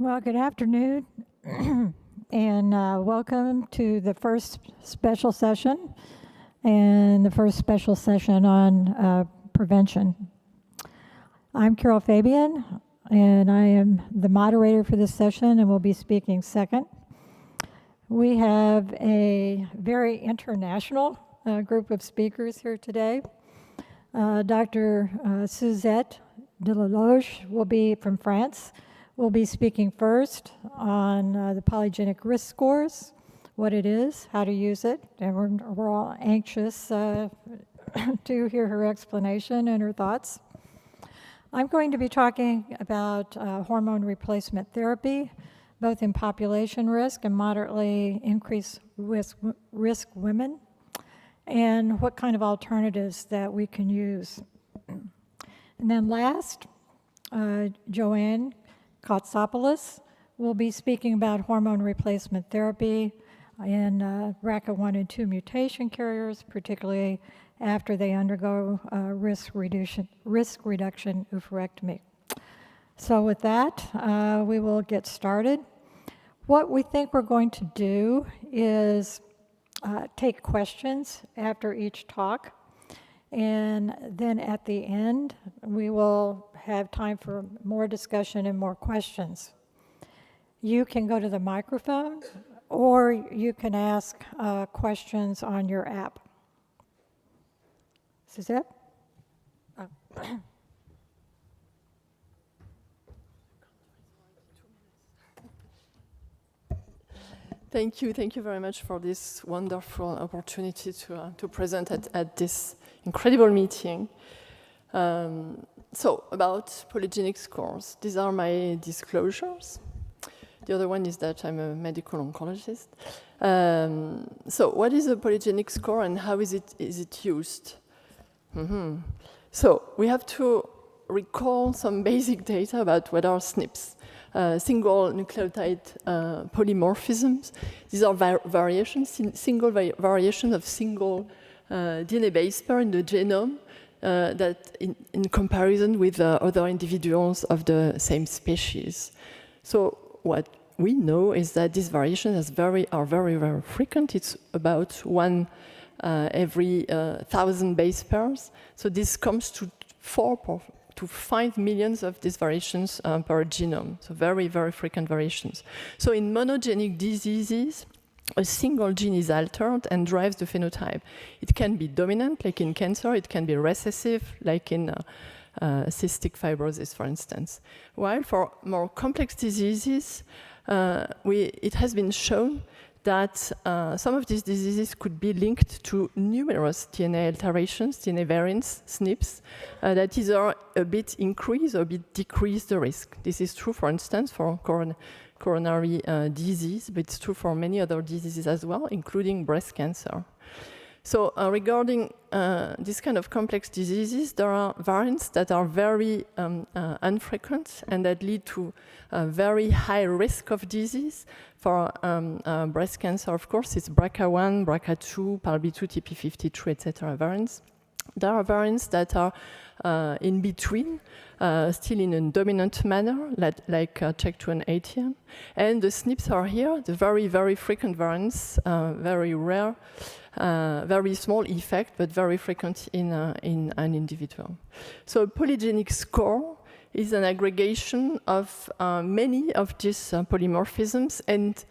Well, good afternoon, and welcome to the first special session and the first special session on prevention. I'm Carol Fabian, and I am the moderator for this session and will be speaking second. We have a very international group of speakers here today. Dr. Suzette Delaloge will be from France. We'll be speaking first on the polygenic risk scores, what it is, how to use it, and we're all anxious to hear her explanation and her thoughts. I'm going to be talking about hormone replacement therapy, both in population risk and moderately increased risk women, and what kind of alternatives that we can use. And then last, Joanne Kotsopoulos will be speaking about hormone replacement therapy in BRCA 1 and 2 mutation carriers, particularly after they undergo risk reduction oophorectomy. So with that, we will get started. What we think we're going to do is take questions after each talk, and then at the end, we will have time for more discussion and more questions. You can go to the microphone, or you can ask questions on your app. Suzette? Oh. Thank you very much for this wonderful opportunity to present at this incredible meeting. So, about polygenic scores, these are my disclosures. The other one is that I'm a medical oncologist. So, what is a polygenic score and how is it used? So, we have to recall some basic data about what are SNPs. Single nucleotide polymorphisms. These are variations, single variation of single DNA base pair in the genome that in comparison with other individuals of the same species. So what we know is that these variations are very frequent. It's about one every 1,000 base pairs. So this comes to 4 to 5 million of these variations per genome. So very frequent variations. So in monogenic diseases, a single gene is altered and drives the phenotype. It can be dominant, like in cancer. It can be recessive, like in cystic fibrosis, for instance. While for more complex diseases, it has been shown that some of these diseases could be linked to numerous DNA alterations, DNA variants, SNPs, that either a bit increase or a bit decrease the risk. This is true, for instance, for coronary disease, but it's true for many other diseases as well, including breast cancer. So regarding this kind of complex diseases, there are variants that are very infrequent and that lead to a very high risk of disease. For breast cancer, of course, it's BRCA1, BRCA2, PALB2, TP53, etc. variants. There are variants that are in between, still in a dominant manner, like CHEK2 and ATM. And the SNPs are here, the very frequent variants, very rare, very small effect, but very frequent in an individual. So a polygenic score is an aggregation of many of these polymorphisms, and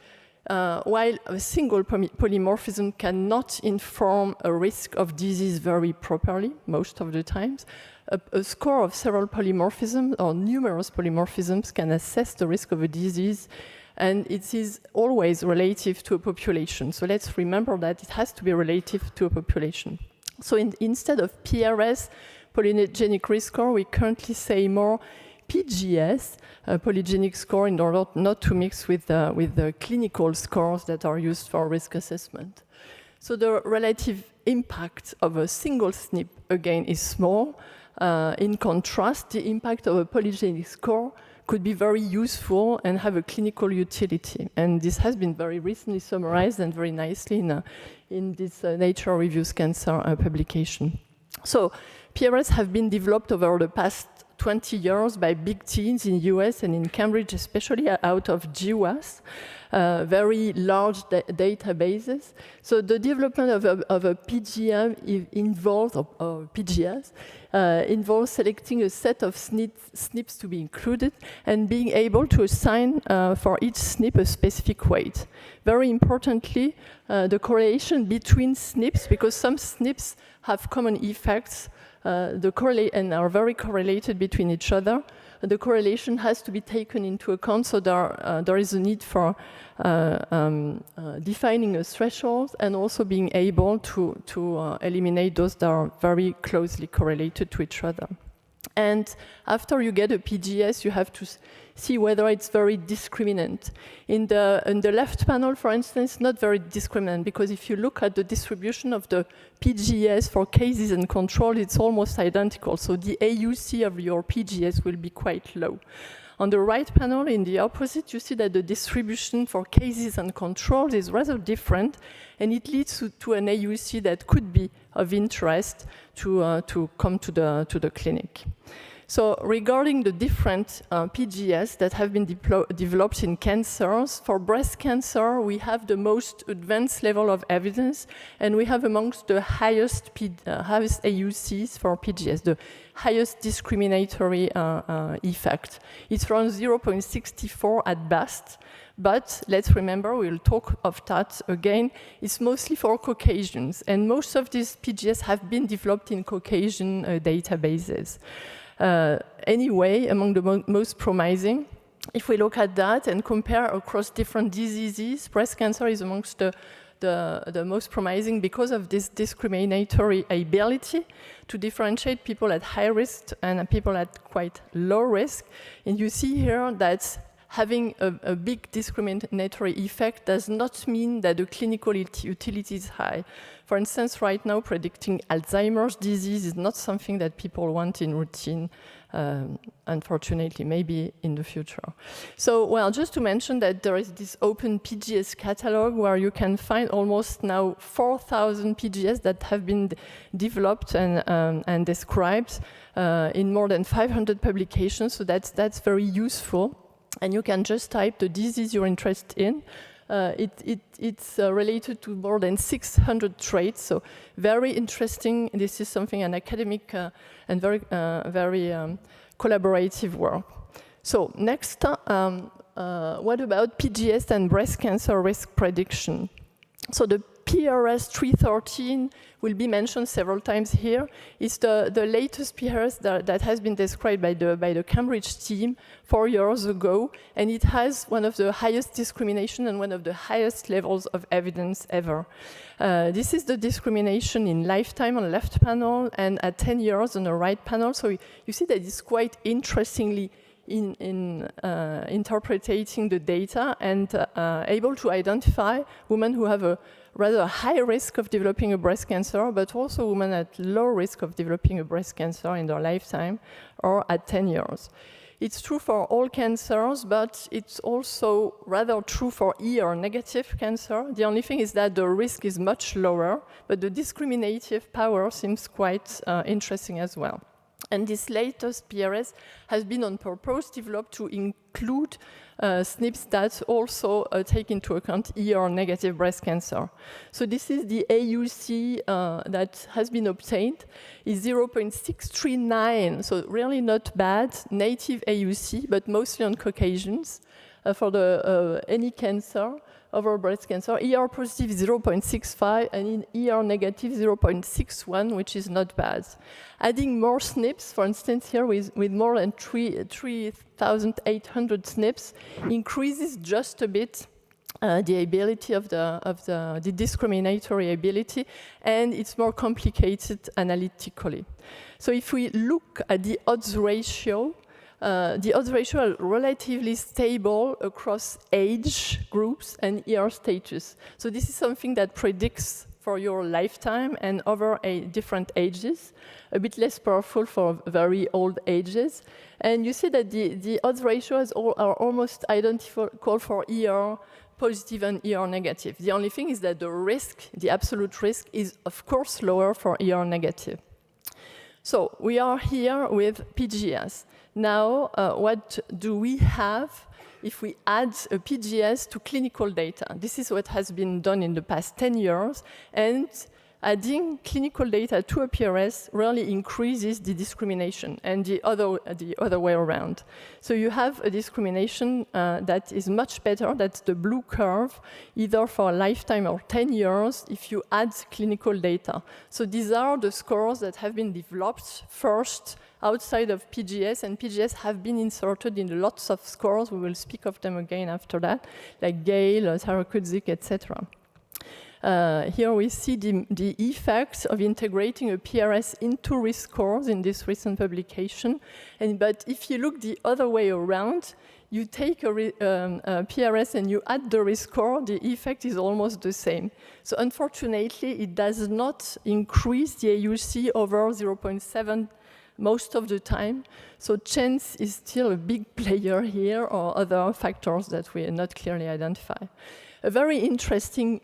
while a single polymorphism cannot inform a risk of disease very properly, most of the times, a score of several polymorphisms or numerous polymorphisms can assess the risk of a disease, and it is always relative to a population. So let's remember that it has to be relative to a population. So instead of PRS, polygenic risk score, we currently say more PGS, polygenic score, in order not to mix with the clinical scores that are used for risk assessment. So the relative impact of a single SNP, again, is small. In contrast, the impact of a polygenic score could be very useful and have a clinical utility. And this has been very recently summarized and very nicely in this Nature Reviews Cancer publication. So PRS have been developed over the past 20 years by big teams in US and in Cambridge, especially out of GWAS, very large databases. So the development of a PGM involves, or PGS, involves selecting a set of SNPs to be included and being able to assign for each SNP a specific weight. Very importantly, the correlation between SNPs, because some SNPs have common effects and are very correlated between each other. The correlation has to be taken into account, so there is a need for defining a threshold and also being able to eliminate those that are very closely correlated to each other. And after you get a PGS, you have to see whether it's very discriminant. In the left panel, for instance, not very discriminant, because if you look at the distribution of the PGS for cases and control, it's almost identical. So the AUC of your PGS will be quite low. On the right panel, in the opposite, you see that the distribution for cases and controls is rather different, and it leads to an AUC that could be of interest to come to the clinic. So regarding the different PGS that have been developed in cancers, for breast cancer, we have the most advanced level of evidence, and we have amongst the highest AUCs for PGS, the highest discriminatory effect. It's around 0.64 at best, but let's remember, we'll talk of that again, it's mostly for Caucasians, and most of these PGS have been developed in Caucasian databases. Anyway, among the most promising, if we look at that and compare across different diseases, breast cancer is amongst the most promising because of this discriminatory ability to differentiate people at high risk and people at quite low risk. And you see here that having a big discriminatory effect does not mean that the clinical utility is high. For instance, right now, predicting Alzheimer's disease is not something that people want in routine, unfortunately, maybe in the future. So, well, just to mention that there is this open PGS catalog where you can find almost now 4,000 PGS that have been developed and described in more than 500 publications, so that's very useful. And you can just type the disease you're interested in. It's related to more than 600 traits, so very interesting. This is something an academic and very collaborative work. So next, what about PGS and breast cancer risk prediction? So the PRS 313 will be mentioned several times here. It's the latest PRS that has been described by the Cambridge team 4 years ago, and it has one of the highest discrimination and one of the highest levels of evidence ever. This is the discrimination in lifetime on the left panel and at 10 years on the right panel. So you see that it's quite interestingly interpreting the data and able to identify women who have a rather high risk of developing a breast cancer, but also women at low risk of developing a breast cancer in their lifetime or at 10 years. It's true for all cancers, but it's also rather true for ER-negative cancer. The only thing is that the risk is much lower, but the discriminative power seems quite interesting as well. And this latest PRS has been on purpose developed to include SNPs that also take into account ER-negative breast cancer. So this is the AUC that has been obtained, is 0.639, so really not bad, native AUC, but mostly on Caucasians for any cancer over breast cancer. ER positive 0.65 and in ER negative 0.61, which is not bad. Adding more SNPs, for instance, here with more than 3,800 SNPs, increases just a bit the ability of the discriminatory ability, and it's more complicated analytically. So if we look at the odds ratio, the odds ratio are relatively stable across age groups and ER status. So this is something that predicts for your lifetime and over different ages, a bit less powerful for very old ages. And you see that the odds ratios are almost identical for ER positive and ER negative. The only thing is that the risk, the absolute risk, is of course lower for ER negative. So we are here with PGS. Now, what do we have if we add a PGS to clinical data? This is what has been done in the past 10 years, and adding clinical data to a PRS really increases the discrimination, and the other way around. So you have a discrimination that is much better, that's the blue curve, either for a lifetime or 10 years if you add clinical data. So these are the scores that have been developed first outside of PGS, and PGS have been inserted in lots of scores. We will speak of them again after that, like Gale, Tarakudzic, etc. Here we see the effects of integrating a PRS into risk scores in this recent publication. But if you look the other way around, you take a PRS and you add the risk score, the effect is almost the same. So unfortunately, it does not increase the AUC over 0.7 most of the time. So chance is still a big player here, or other factors that we not clearly identify. A very interesting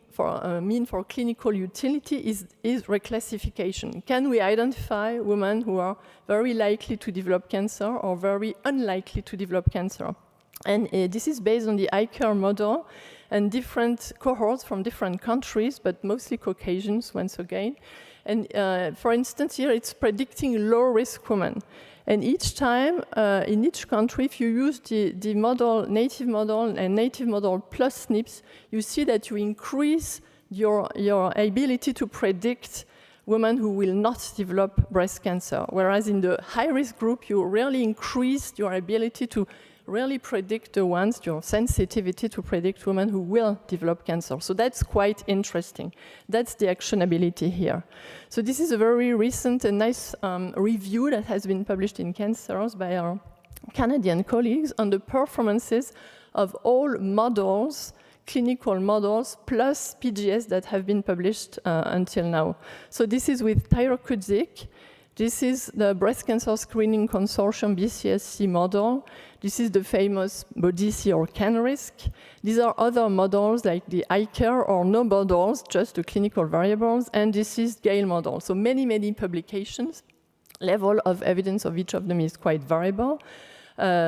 mean for clinical utility is reclassification. Can we identify women who are very likely to develop cancer or very unlikely to develop cancer? And this is based on the ICAR model and different cohorts from different countries, but mostly Caucasians once again. And for instance, here it's predicting low-risk women. And each time, in each country, if you use the model, native model and native model plus SNPs, you see that you increase your ability to predict women who will not develop breast cancer. Whereas in the high-risk group, you really increase your ability to really predict the ones, your sensitivity to predict women who will develop cancer. So that's quite interesting. That's the actionability here. So this is a very recent and nice review that has been published in Cancers by our Canadian colleagues on the performances of all models, clinical models, plus PGS that have been published until now. So this is with Tarakudzic. This is the Breast Cancer Screening Consortium BCSC model. This is the famous BODICI or CanRisk. These are other models like the ICAR or no models, just the clinical variables, and this is Gale model. So many, many publications. Level of evidence of each of them is quite variable.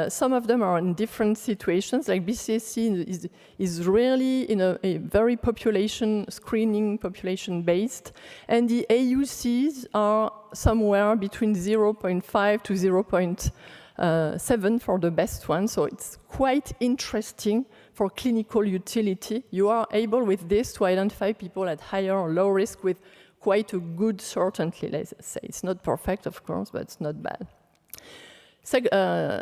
Some of them are in different situations, like BCSC is really in a very screening population-based, and the AUCs are somewhere between 0.5 to 0.7 for the best one, so it's quite interesting for clinical utility. You are able with this to identify people at higher or low risk with quite a good certainty, let's say. It's not perfect, of course, but it's not bad.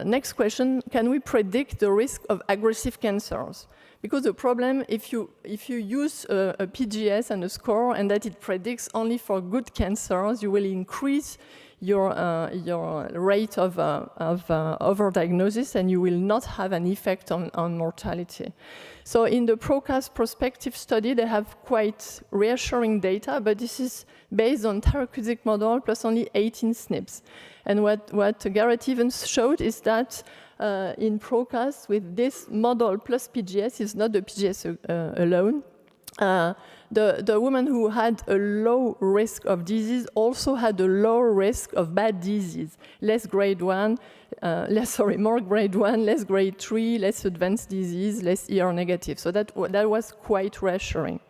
Next question, can we predict the risk of aggressive cancers? Because the problem, if you use a PGS and a score and that it predicts only for good cancers, you will increase your rate of overdiagnosis and you will not have an effect on mortality. So in the PROCAST prospective study, they have quite reassuring data, but this is based on Tarakudzic model plus only 18 SNPs. And what Garrett Evans showed is that in PROCAST, with this model plus PGS, is not the PGS alone. The woman who had a low risk of disease also had a low risk of bad disease, more grade 1, less grade 3, less advanced disease, less ER negative. So that was quite reassuring.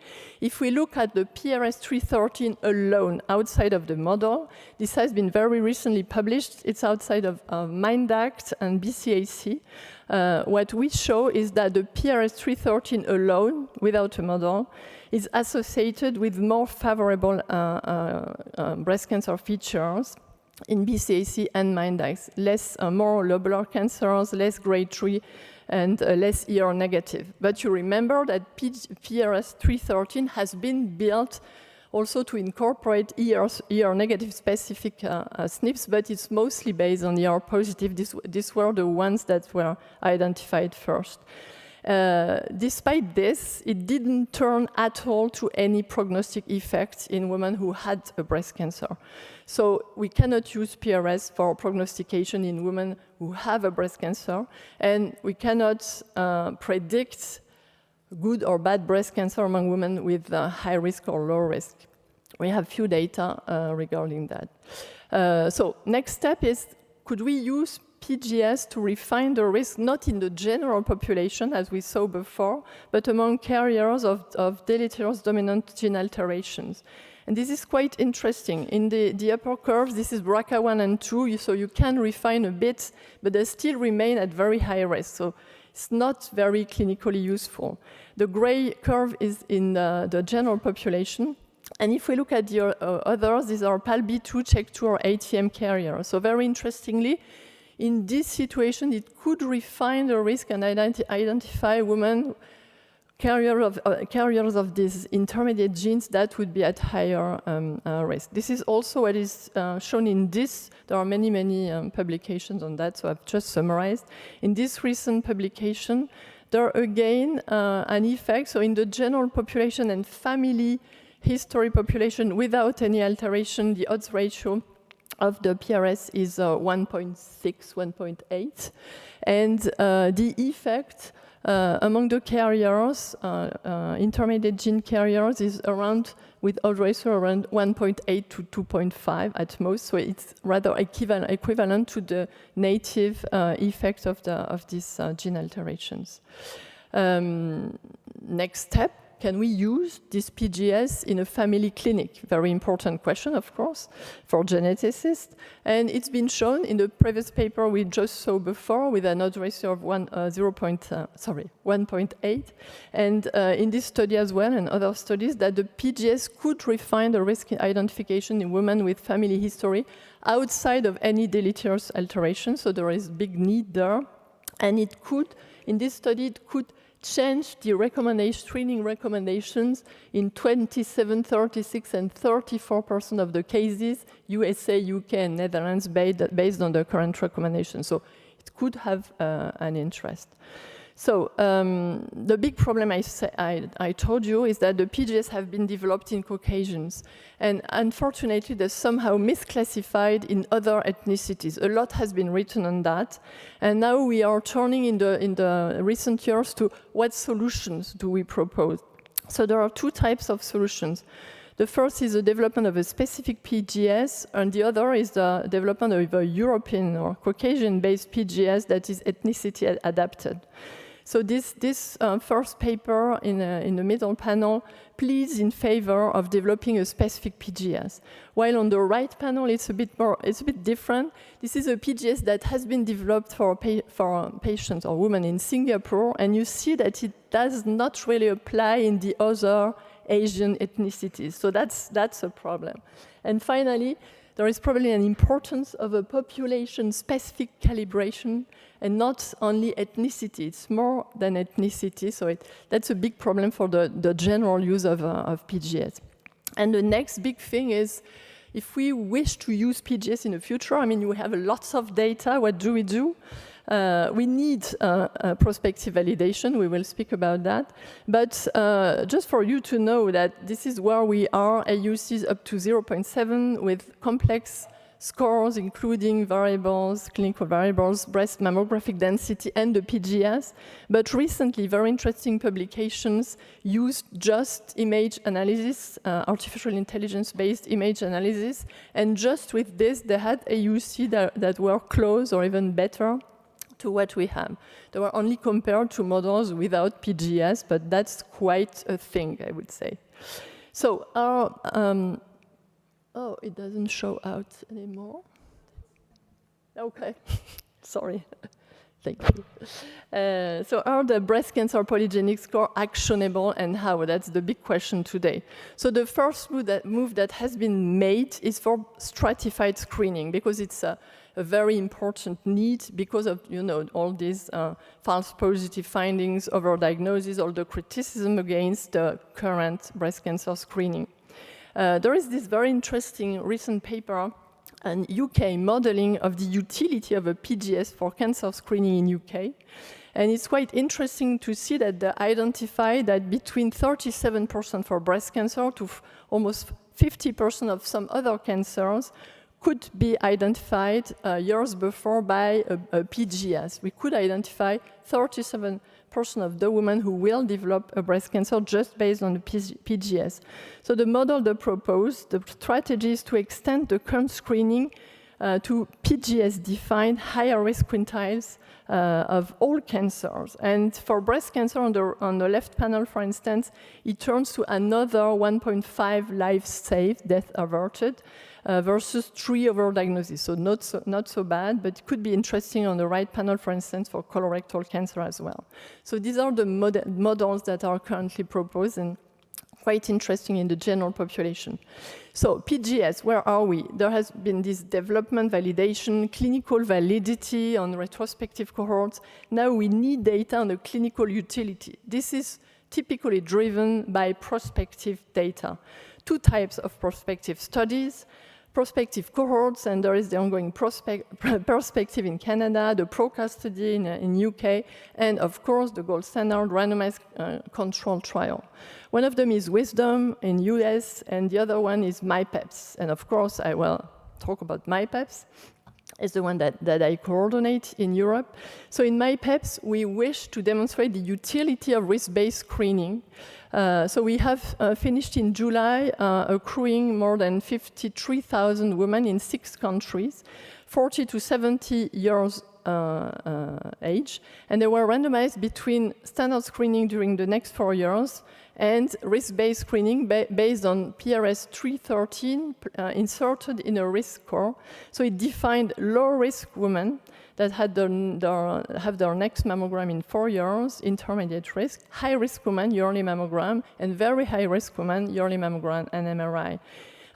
If we look at the PRS 313 alone outside of the model, this has been very recently published. It's outside of MindAct and BCAC. What we show is that the PRS 313 alone, without a model, is associated with more favorable breast cancer features in BCAC and MindAct, more lobular cancers, less grade 3, and less ER negative. But you remember that PRS 313 has been built also to incorporate ER negative specific SNPs, but it's mostly based on ER positive. These were the ones that were identified first. Despite this, it didn't turn at all to any prognostic effects in women who had a breast cancer. So we cannot use PRS for prognostication in women who have a breast cancer, and we cannot predict good or bad breast cancer among women with high risk or low risk. We have few data regarding that. So next step is, could we use PGS to refine the risk, not in the general population, as we saw before, but among carriers of deleterious dominant gene alterations? And this is quite interesting. In the upper curves, this is BRCA1 and 2, so you can refine a bit, but they still remain at very high risk. So it's not very clinically useful. The gray curve is in the general population. And if we look at the others, these are PALB2, CHEK2, or ATM carriers. So very interestingly, in this situation, it could refine the risk and identify women carriers of these intermediate genes that would be at higher risk. This is also what is shown in this. There are many, many publications on that, so I've just summarized. In this recent publication, there are again an effect. So in the general population and family history population without any alteration, the odds ratio of the PRS is 1.6, 1.8. And the effect among the carriers, intermediate gene carriers, is around, with odds ratio around 1.8 to 2.5 at most. So it's rather equivalent to the native effect of these gene alterations. Next step. Can we use this PGS in a family clinic? Very important question, of course, for geneticists. And it's been shown in the previous paper we just saw before with an odds ratio of 1.8. And in this study as well and other studies, that the PGS could refine the risk identification in women with family history outside of any deleterious alteration. So there is big need there. And it could, in this study, it could change the screening recommendations in 27, 36, and 34% of the cases, USA, UK, and Netherlands, based on the current recommendations. So it could have an interest. So the big problem I told you is that the PGS have been developed in Caucasians. And unfortunately, they're somehow misclassified in other ethnicities. A lot has been written on that. And now we are turning in the recent years to what solutions do we propose. So there are two types of solutions. The first is the development of a specific PGS, and the other is the development of a European or Caucasian-based PGS that is ethnicity adapted. So this first paper in the middle panel pleads in favor of developing a specific PGS. While on the right panel, it's a bit different. This is a PGS that has been developed for patients or women in Singapore, and you see that it does not really apply in the other Asian ethnicities. So that's a problem. And finally, there is probably an importance of a population-specific calibration and not only ethnicity. It's more than ethnicity, so that's a big problem for the general use of PGS. And the next big thing is, if we wish to use PGS in the future, I mean, we have lots of data, what do? We need prospective validation. We will speak about that. But just for you to know that this is where we are, AUC is up to 0.7 with complex scores, including variables, clinical variables, breast mammographic density, and the PGS. But recently, very interesting publications used just image analysis, artificial intelligence-based image analysis. And just with this, they had AUC that were close or even better to what we have. They were only compared to models without PGS, but that's quite a thing, I would say. So our, oh, it doesn't show out anymore. Okay, sorry. Thank you. So are the breast cancer polygenic score actionable, and how? That's the big question today. So the first move that has been made is for stratified screening, because it's a very important need because of, you know, all these false positive findings, overdiagnosis, all the criticism against the current breast cancer screening. There is this very interesting recent paper, an UK modeling of the utility of a PGS for cancer screening in UK. And it's quite interesting to see that they identify that between 37% for breast cancer to almost 50% of some other cancers could be identified years before by a PGS. We could identify 37% of the women who will develop a breast cancer just based on the PGS. So the model they proposed, the strategy is to extend the current screening to PGS-defined higher risk quintiles of all cancers. And for breast cancer, on the left panel, for instance, it turns to another 1.5 lives saved, death averted, versus 3 overdiagnoses. So not so bad, but it could be interesting on the right panel, for instance, for colorectal cancer as well. So these are the models that are currently proposed and quite interesting in the general population. So PGS, where are we? There has been this development, validation, clinical validity on retrospective cohorts. Now we need data on the clinical utility. This is typically driven by prospective data. 2 types of prospective studies. Prospective cohorts, and there is the ongoing perspective in Canada, the PROCA study in UK, and of course the gold standard randomized control trial. One of them is Wisdom in US, and the other one is MyPEPS. And of course I will talk about MyPEPS. It's the one that I coordinate in Europe. So in MyPEPS, we wish to demonstrate the utility of risk-based screening. So we have finished in July accruing more than 53,000 women in 6 countries, 40 to 70 years age, and they were randomized between standard screening during the next 4 years and risk-based screening based on PRS 313 inserted in a risk score. So it defined low-risk women that had have their next mammogram in 4 years, intermediate risk, high-risk women, yearly mammogram, and very high-risk women, yearly mammogram and MRI.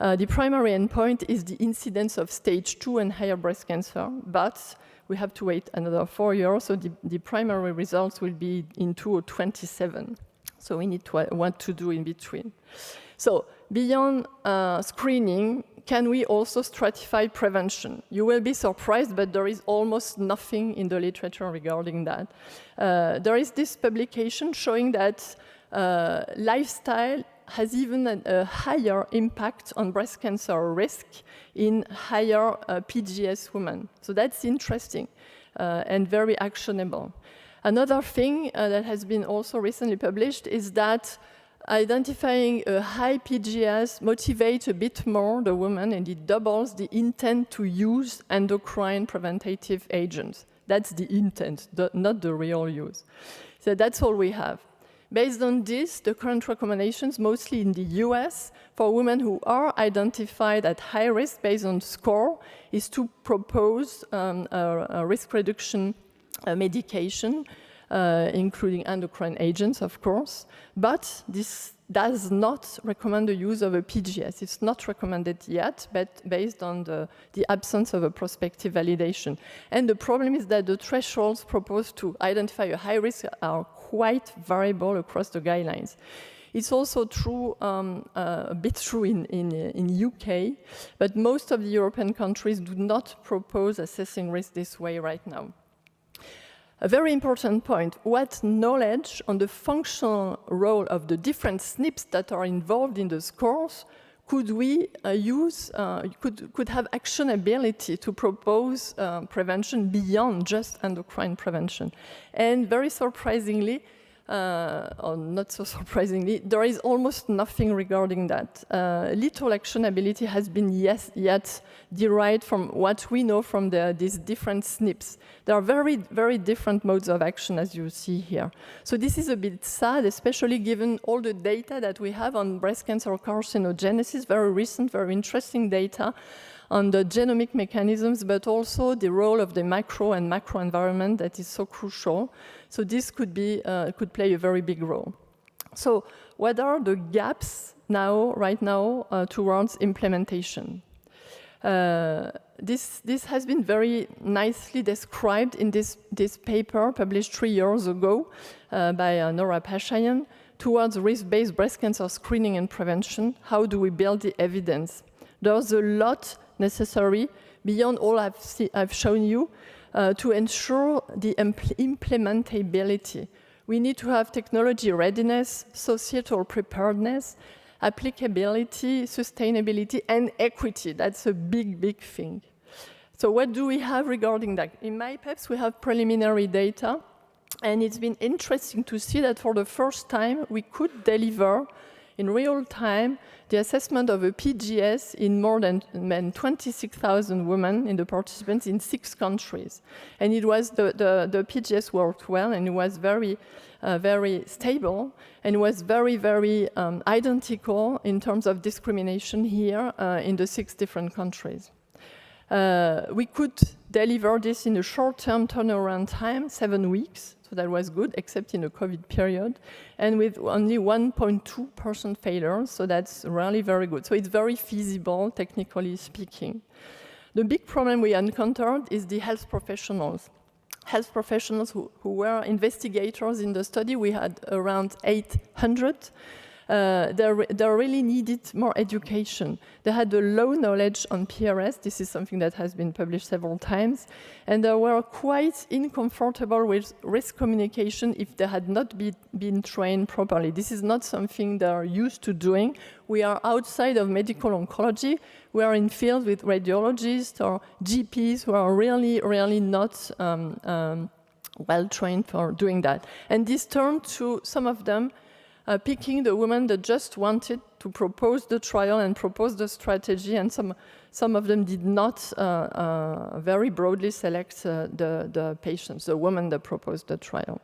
The primary endpoint is the incidence of stage 2 and higher breast cancer, but we have to wait another 4 years, so the primary results will be in 2027. So we need what to do in between. So beyond screening, can we also stratify prevention? You will be surprised, but there is almost nothing in the literature regarding that. There is this publication showing that lifestyle has even a higher impact on breast cancer risk in higher PGS women. So that's interesting and very actionable. Another thing that has been also recently published is that identifying a high PGS motivates a bit more the woman, and it doubles the intent to use endocrine preventative agents. That's the intent, not the real use. So that's all we have. Based on this, the current recommendations, mostly in the US, for women who are identified at high risk based on score, is to propose a risk reduction medication, including endocrine agents, of course, but this does not recommend the use of a PGS. It's not recommended yet, but based on the absence of a prospective validation. And the problem is that the thresholds proposed to identify a high risk are quite variable across the guidelines. It's also true, a bit true in UK, but most of the European countries do not propose assessing risk this way right now. A very important point, what knowledge on the functional role of the different SNPs that are involved in the scores could we use, could have actionability to propose prevention beyond just endocrine prevention? And very surprisingly, or not so surprisingly, there is almost nothing regarding that. Little actionability has been yet derived from what we know from these different SNPs. There are very, very different modes of action, as you see here. So this is a bit sad, especially given all the data that we have on breast cancer carcinogenesis, very recent, very interesting data on the genomic mechanisms, but also the role of the micro and macro environment that is so crucial. So this could play a very big role. So what are the gaps right now, towards implementation? This has been very nicely described in this paper published 3 years ago by Nora Pashayan, towards risk-based breast cancer screening and prevention. How do we build the evidence? There's a lot necessary beyond all I've shown you to ensure the implementability. We need to have technology readiness, societal preparedness, applicability, sustainability, and equity. That's a big, big thing. So what do we have regarding that? In MyPeps, we have preliminary data, and it's been interesting to see that for the first time, we could deliver in real time the assessment of a PGS in more than 26,000 women in the participants in 6 countries. And it was the PGS worked well, and it was very stable, and it was very identical in terms of discrimination here in the 6 different countries. We could deliver this in a short-term turnaround time, 7 weeks, so that was good, except in the COVID period, and with only 1.2% failures, so that's really very good. So it's very feasible, technically speaking. The big problem we encountered is the health professionals. Health professionals who were investigators in the study, we had around 800. They really needed more education. They had a low knowledge on PRS. This is something that has been published several times. And they were quite uncomfortable with risk communication if they had not been trained properly. This is not something they're used to doing. We are outside of medical oncology. We are in field with radiologists or GPs who are really not well trained for doing that. And this turned to some of them picking the women that just wanted to propose the trial and propose the strategy, and some of them did not very broadly select the patients, the women that proposed the trial.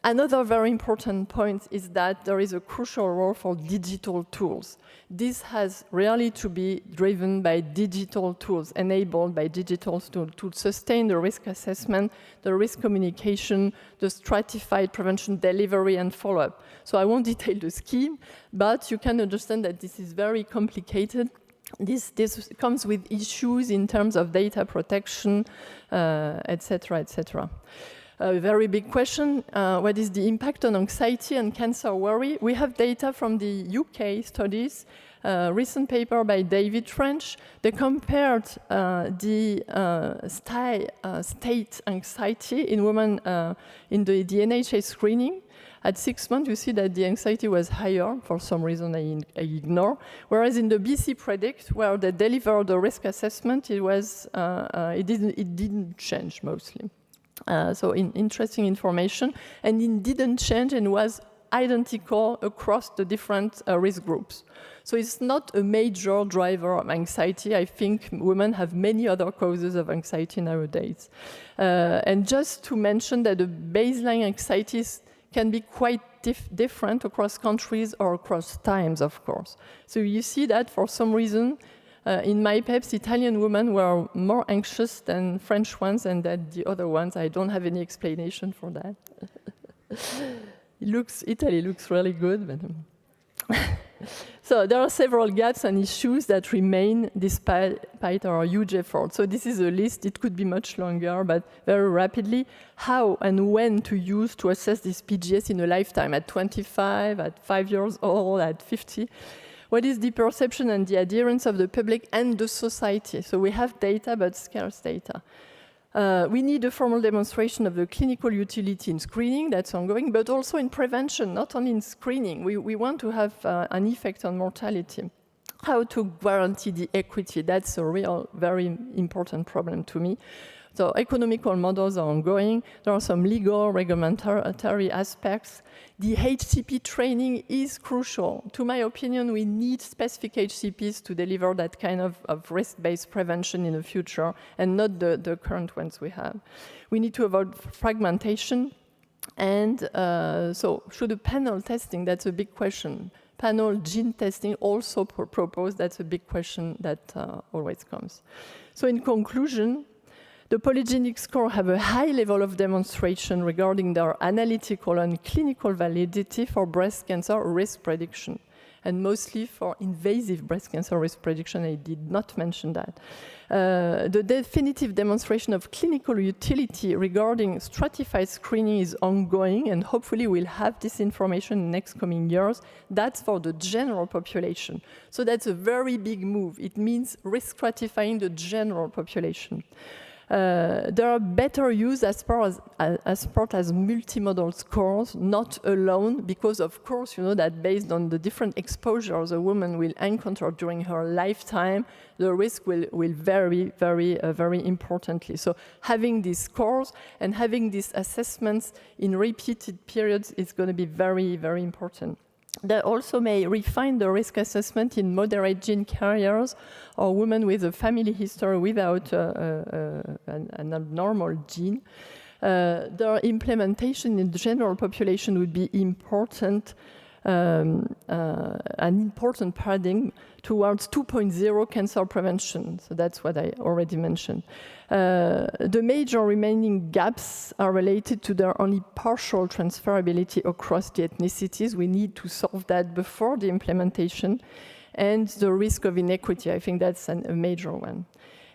Another very important point is that there is a crucial role for digital tools. This has really to be driven by digital tools, enabled by digital tools to sustain the risk assessment, the risk communication, the stratified prevention delivery and follow-up. So I won't detail the scheme, but you can understand that this is very complicated. This comes with issues in terms of data protection, etc., etc. A very big question, what is the impact on anxiety and cancer worry? We have data from the UK studies, recent paper by David French. They compared the state anxiety in women in the NHS screening. At 6 months, you see that the anxiety was higher, for some reason I ignore, whereas in the BC Predict, where they delivered the risk assessment, it didn't change mostly. So interesting information, and it didn't change and was identical across the different risk groups. So it's not a major driver of anxiety. I think women have many other causes of anxiety nowadays. And just to mention that the baseline anxieties can be quite different across countries or across times, of course. So you see that for some reason, in MyPeps, Italian women were more anxious than French ones, and that the other ones, I don't have any explanation for that. Italy looks really good. But so there are several gaps and issues that remain despite our huge effort. So this is a list. It could be much longer, but very rapidly, how and when to use to assess this PGS in a lifetime, at 25, at 5 years old, at 50. What is the perception and the adherence of the public and the society? So we have data, but scarce data. We need a formal demonstration of the clinical utility in screening, that's ongoing, but also in prevention, not only in screening. We want to have an effect on mortality. How to guarantee the equity? That's a real, very important problem to me. So economical models are ongoing. There are some legal, regulatory aspects. The HCP training is crucial. To my opinion, we need specific HCPs to deliver that kind of risk-based prevention in the future, and not the current ones we have. We need to avoid fragmentation. And so should a panel testing, that's a big question. Panel gene testing also proposed, that's a big question that always comes. So in conclusion, the polygenic score have a high level of demonstration regarding their analytical and clinical validity for breast cancer risk prediction, and mostly for invasive breast cancer risk prediction. I did not mention that. The definitive demonstration of clinical utility regarding stratified screening is ongoing, and hopefully we'll have this information in the next coming years. That's for the general population. So that's a very big move. It means risk stratifying the general population. There are better use as part as multimodal scores, not alone, because of course, you know that based on the different exposures a woman will encounter during her lifetime, the risk will vary very importantly. So having these scores and having these assessments in repeated periods is going to be very important. They also may refine the risk assessment in moderate gene carriers or women with a family history without an abnormal gene. Their implementation in the general population would be important, an important paradigm towards 2.0 cancer prevention. So that's what I already mentioned. The major remaining gaps are related to their only partial transferability across the ethnicities. We need to solve that before the implementation. And the risk of inequity, I think that's a major one.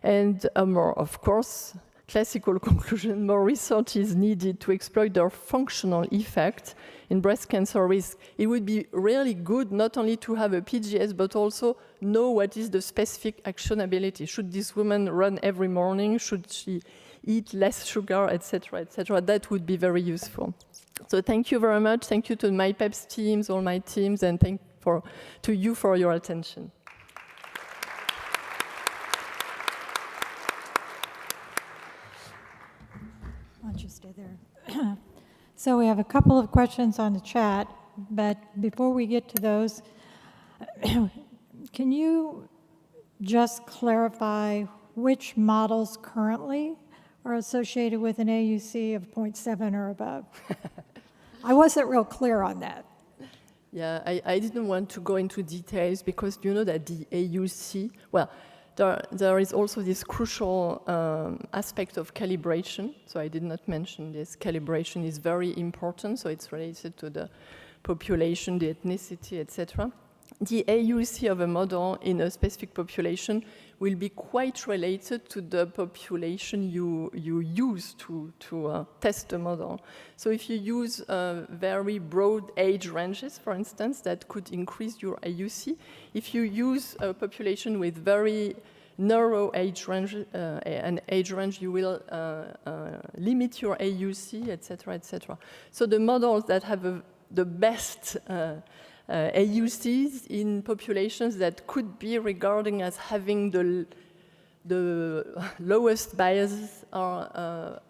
And more, of course, classical conclusion, more research is needed to exploit their functional effect in breast cancer risk. It would be really good not only to have a PGS, but also know what is the specific actionability. Should this woman run every morning? Should she eat less sugar, etc., etc.? That would be very useful. So thank you very much. Thank you to my PEPS teams, all my teams, and thank to you for your attention. Why don't you stay there? So we have a couple of questions on the chat, but before we get to those, can you just clarify which models currently are associated with an AUC of 0.7 or above? I wasn't real clear on that. Yeah, I didn't want to go into details because you know that the AUC, well, there is also this crucial aspect of calibration. So I did not mention this. Calibration is very important. So it's related to the population, the ethnicity, etc. The AUC of a model in a specific population will be quite related to the population you use to test the model. So if you use very broad age ranges, for instance, that could increase your AUC. If you use a population with very narrow age range, you will limit your AUC, etc., etc. So the models that have the best AUCs in populations that could be regarding as having the lowest biases are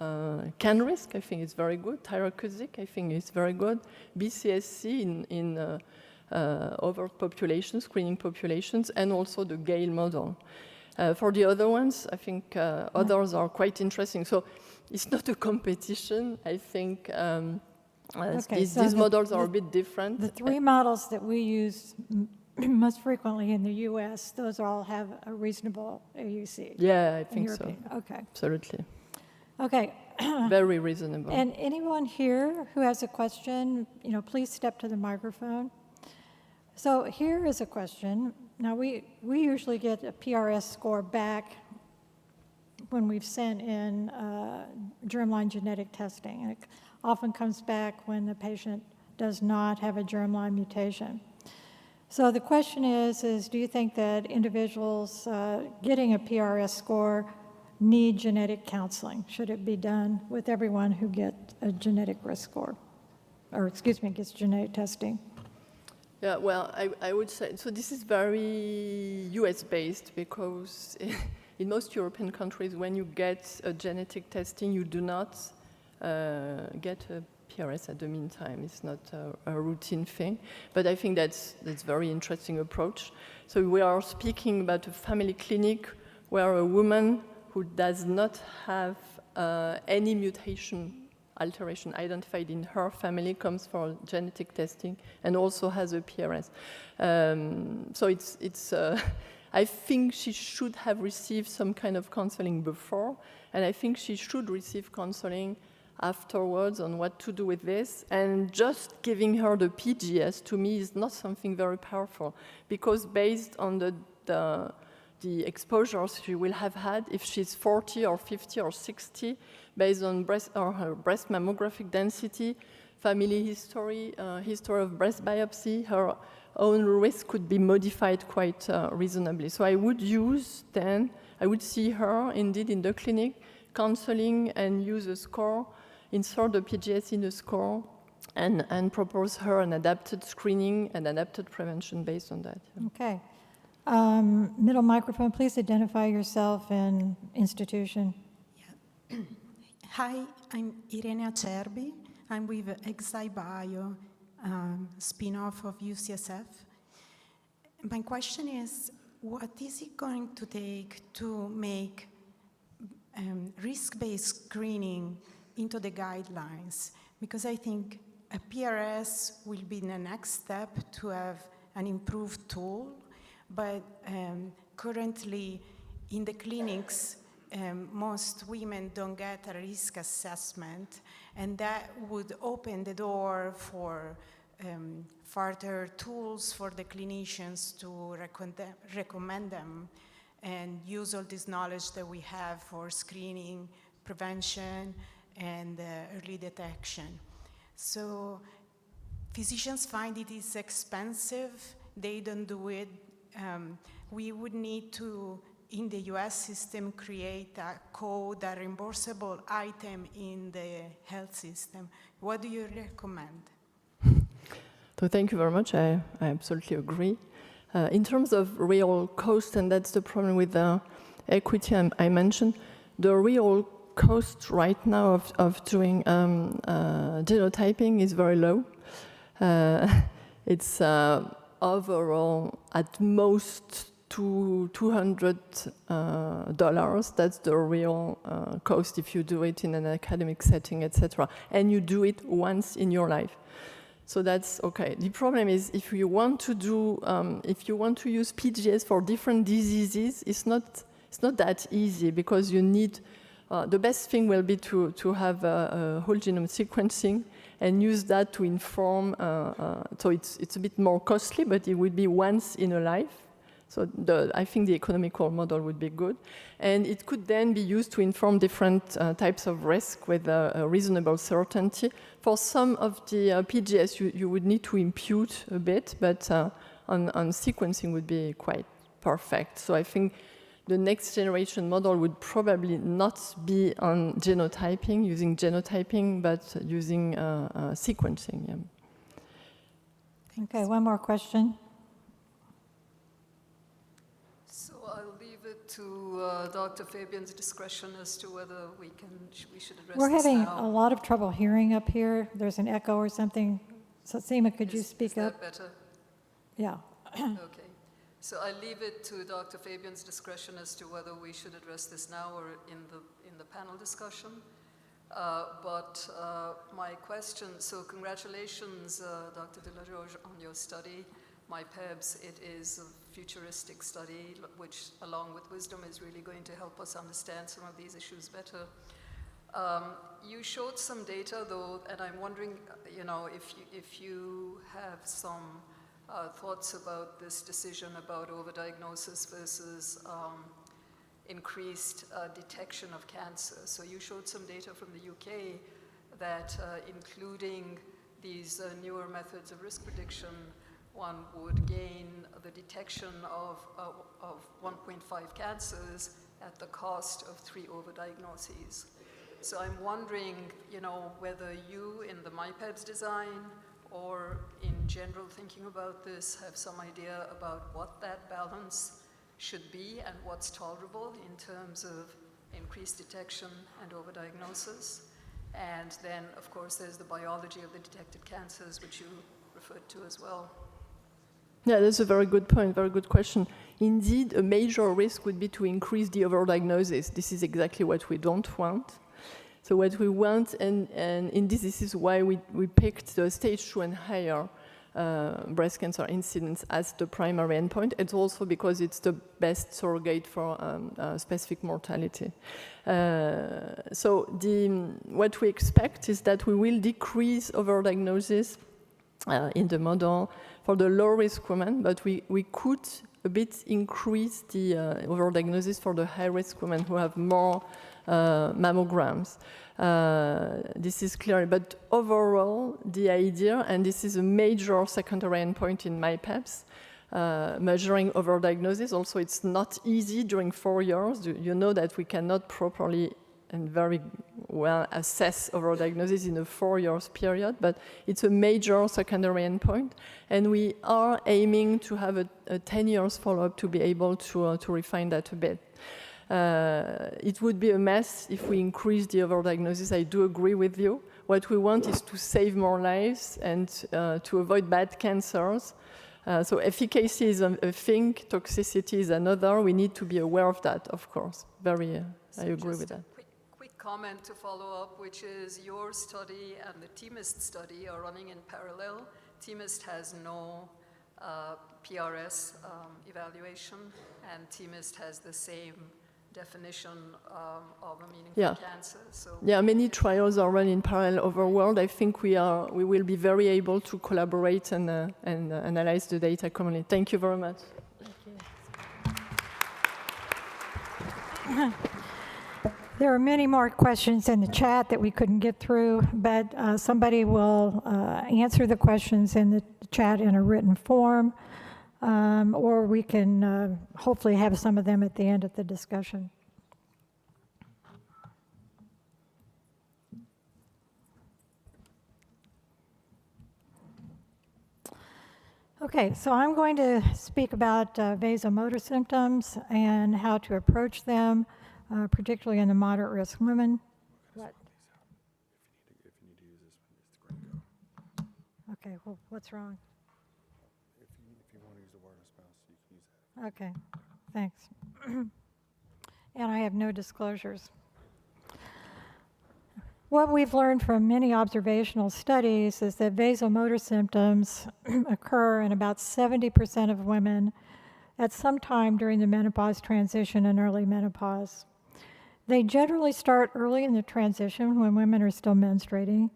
CAN-RISC, I think it's very good. Thyroxic, I think it's very good. BCSC in other populations, screening populations, and also the GALE model. For the other ones, I think others are quite interesting. So it's not a competition. I think these models are a bit different. The three models that we use most frequently in the U.S., those all have a reasonable AUC. Yeah, I think so. Opinion. Okay. Absolutely. Okay. Very reasonable. And anyone here who has a question, please step to the microphone. So here is a question. Now, we usually get a PRS score back when we've sent in germline genetic testing. And it often comes back when the patient does not have a germline mutation. So the question is do you think that individuals getting a PRS score need genetic counseling? Should it be done with everyone who gets a genetic risk score? Or, gets genetic testing? Yeah, well, I would say, so this is very US-based because in most European countries, when you get a genetic testing, you do not get a PRS at the meantime. It's not a routine thing. But I think that's a very interesting approach. So we are speaking about a family clinic where a woman who does not have any mutation alteration identified in her family comes for genetic testing and also has a PRS. So it's I think she should have received some kind of counseling before, and I think she should receive counseling afterwards on what to do with this. And just giving her the PGS to me is not something very powerful, because based on the exposures she will have had, if she's 40 or 50 or 60, based on her breast mammographic density, family history, history of breast biopsy, her own risk could be modified quite reasonably. So I would see her indeed in the clinic, counseling and use a score, insert the PGS in a score, and propose her an adapted screening and adapted prevention based on that. Okay. Middle microphone, please identify yourself and institution. Yeah. Hi, I'm Irene Acerbi. I'm with ExaiBio, spin-off of UCSF. My question is, what is it going to take to make risk-based screening into the guidelines? Because I think a PRS will be the next step to have an improved tool, but currently in the clinics, most women don't get a risk assessment, and that would open the door for further tools for the clinicians to recommend them and use all this knowledge that we have for screening, prevention, and early detection. So physicians find it is expensive, they don't do it. We would need to, in the US system, create a code, a reimbursable item in the health system. What do you recommend? So thank you very much. I absolutely agree. In terms of real cost, and that's the problem with the equity I mentioned, the real cost right now of doing genotyping is very low. It's overall at most $200. That's the real cost if you do it in an academic setting, etc. And you do it once in your life. So that's okay. The problem is if you want to do, if you want to use PGS for different diseases, it's not that easy because you need. The best thing will be to have a whole genome sequencing and use that to inform. So it's a bit more costly, but it would be once in a life. So I think the economical model would be good. And it could then be used to inform different types of risk with a reasonable certainty. For some of the PGS, you would need to impute a bit, but on sequencing would be quite perfect. So I think the next generation model would probably not be on genotyping, using genotyping, but using sequencing. Yeah. Thanks. Okay, one more question. So I'll leave it to Dr. Fabian's discretion as to whether we should address We're this having now. a lot of trouble hearing up here. There's an echo or something. So Seema, could you speak is up? that better? Yeah. Okay. So I leave it to Dr. Fabian's discretion as to whether we should address this now or in the panel discussion. But my question, so congratulations, Dr. Delaloge, on your study. MyPebs, it is a futuristic study, which along with wisdom is really going to help us understand some of these issues better. You showed some data though, and I'm wondering, if you have some thoughts about this decision about overdiagnosis versus increased detection of cancer. So you showed some data from the UK that including these newer methods of risk prediction, one would gain the detection of 1.5 cancers at the cost of 3 overdiagnoses. So I'm wondering, whether you in the MyPebs design or in general thinking about this have some idea about what that balance should be and what's tolerable in terms of increased detection and overdiagnosis. And then, of course, there's the biology of the detected cancers, which you referred to as well. Yeah, that's a very good point, very good question. Indeed, a major risk would be to increase the overdiagnosis. This is exactly what we don't want. So what we want, and indeed this is why we picked the stage 2 and higher breast cancer incidence as the primary endpoint. It's also because it's the best surrogate for specific mortality. So what we expect is that we will decrease overdiagnosis in the model for the low-risk women, but we could a bit increase the overdiagnosis for the high-risk women who have more mammograms. This is clear, but overall, the idea, and this is a major secondary endpoint in MyPebs, measuring overdiagnosis. Also, it's not easy during 4 years. You know that we cannot properly and very well assess overdiagnosis in a 4 years period, but it's a major secondary endpoint, and we are aiming to have a 10 years follow-up to be able to refine that a bit. It would be a mess if we increase the overdiagnosis. I do agree with you. What we want is to save more lives and to avoid bad cancers. So efficacy is a thing, toxicity is another. We need to be aware of that, of course. I agree with that. Quick comment to follow up, which is your study and the TMIST study are running in parallel. TMIST has no PRS evaluation, and TMIST has the same definition of a meaningful cancer. So many trials are run in parallel over world. I think we will be very able to collaborate and analyze the data commonly. Thank you very much. Thank you. There are many more questions in the chat that we couldn't get through, but somebody will answer the questions in the chat in a written form, or we can hopefully have some of them at the end of the discussion. Okay, so I'm going to speak about vasomotor symptoms and how to approach them, particularly in the moderate risk women. What? If you need to use this one, it's going to go. Okay, well, what's wrong? If you want to use the wireless mouse, you can use that. Okay, thanks. And I have no disclosures. What we've learned from many observational studies is that vasomotor symptoms occur in about 70% of women at some time during the menopause transition and early menopause. They generally start early in the transition when women are still menstruating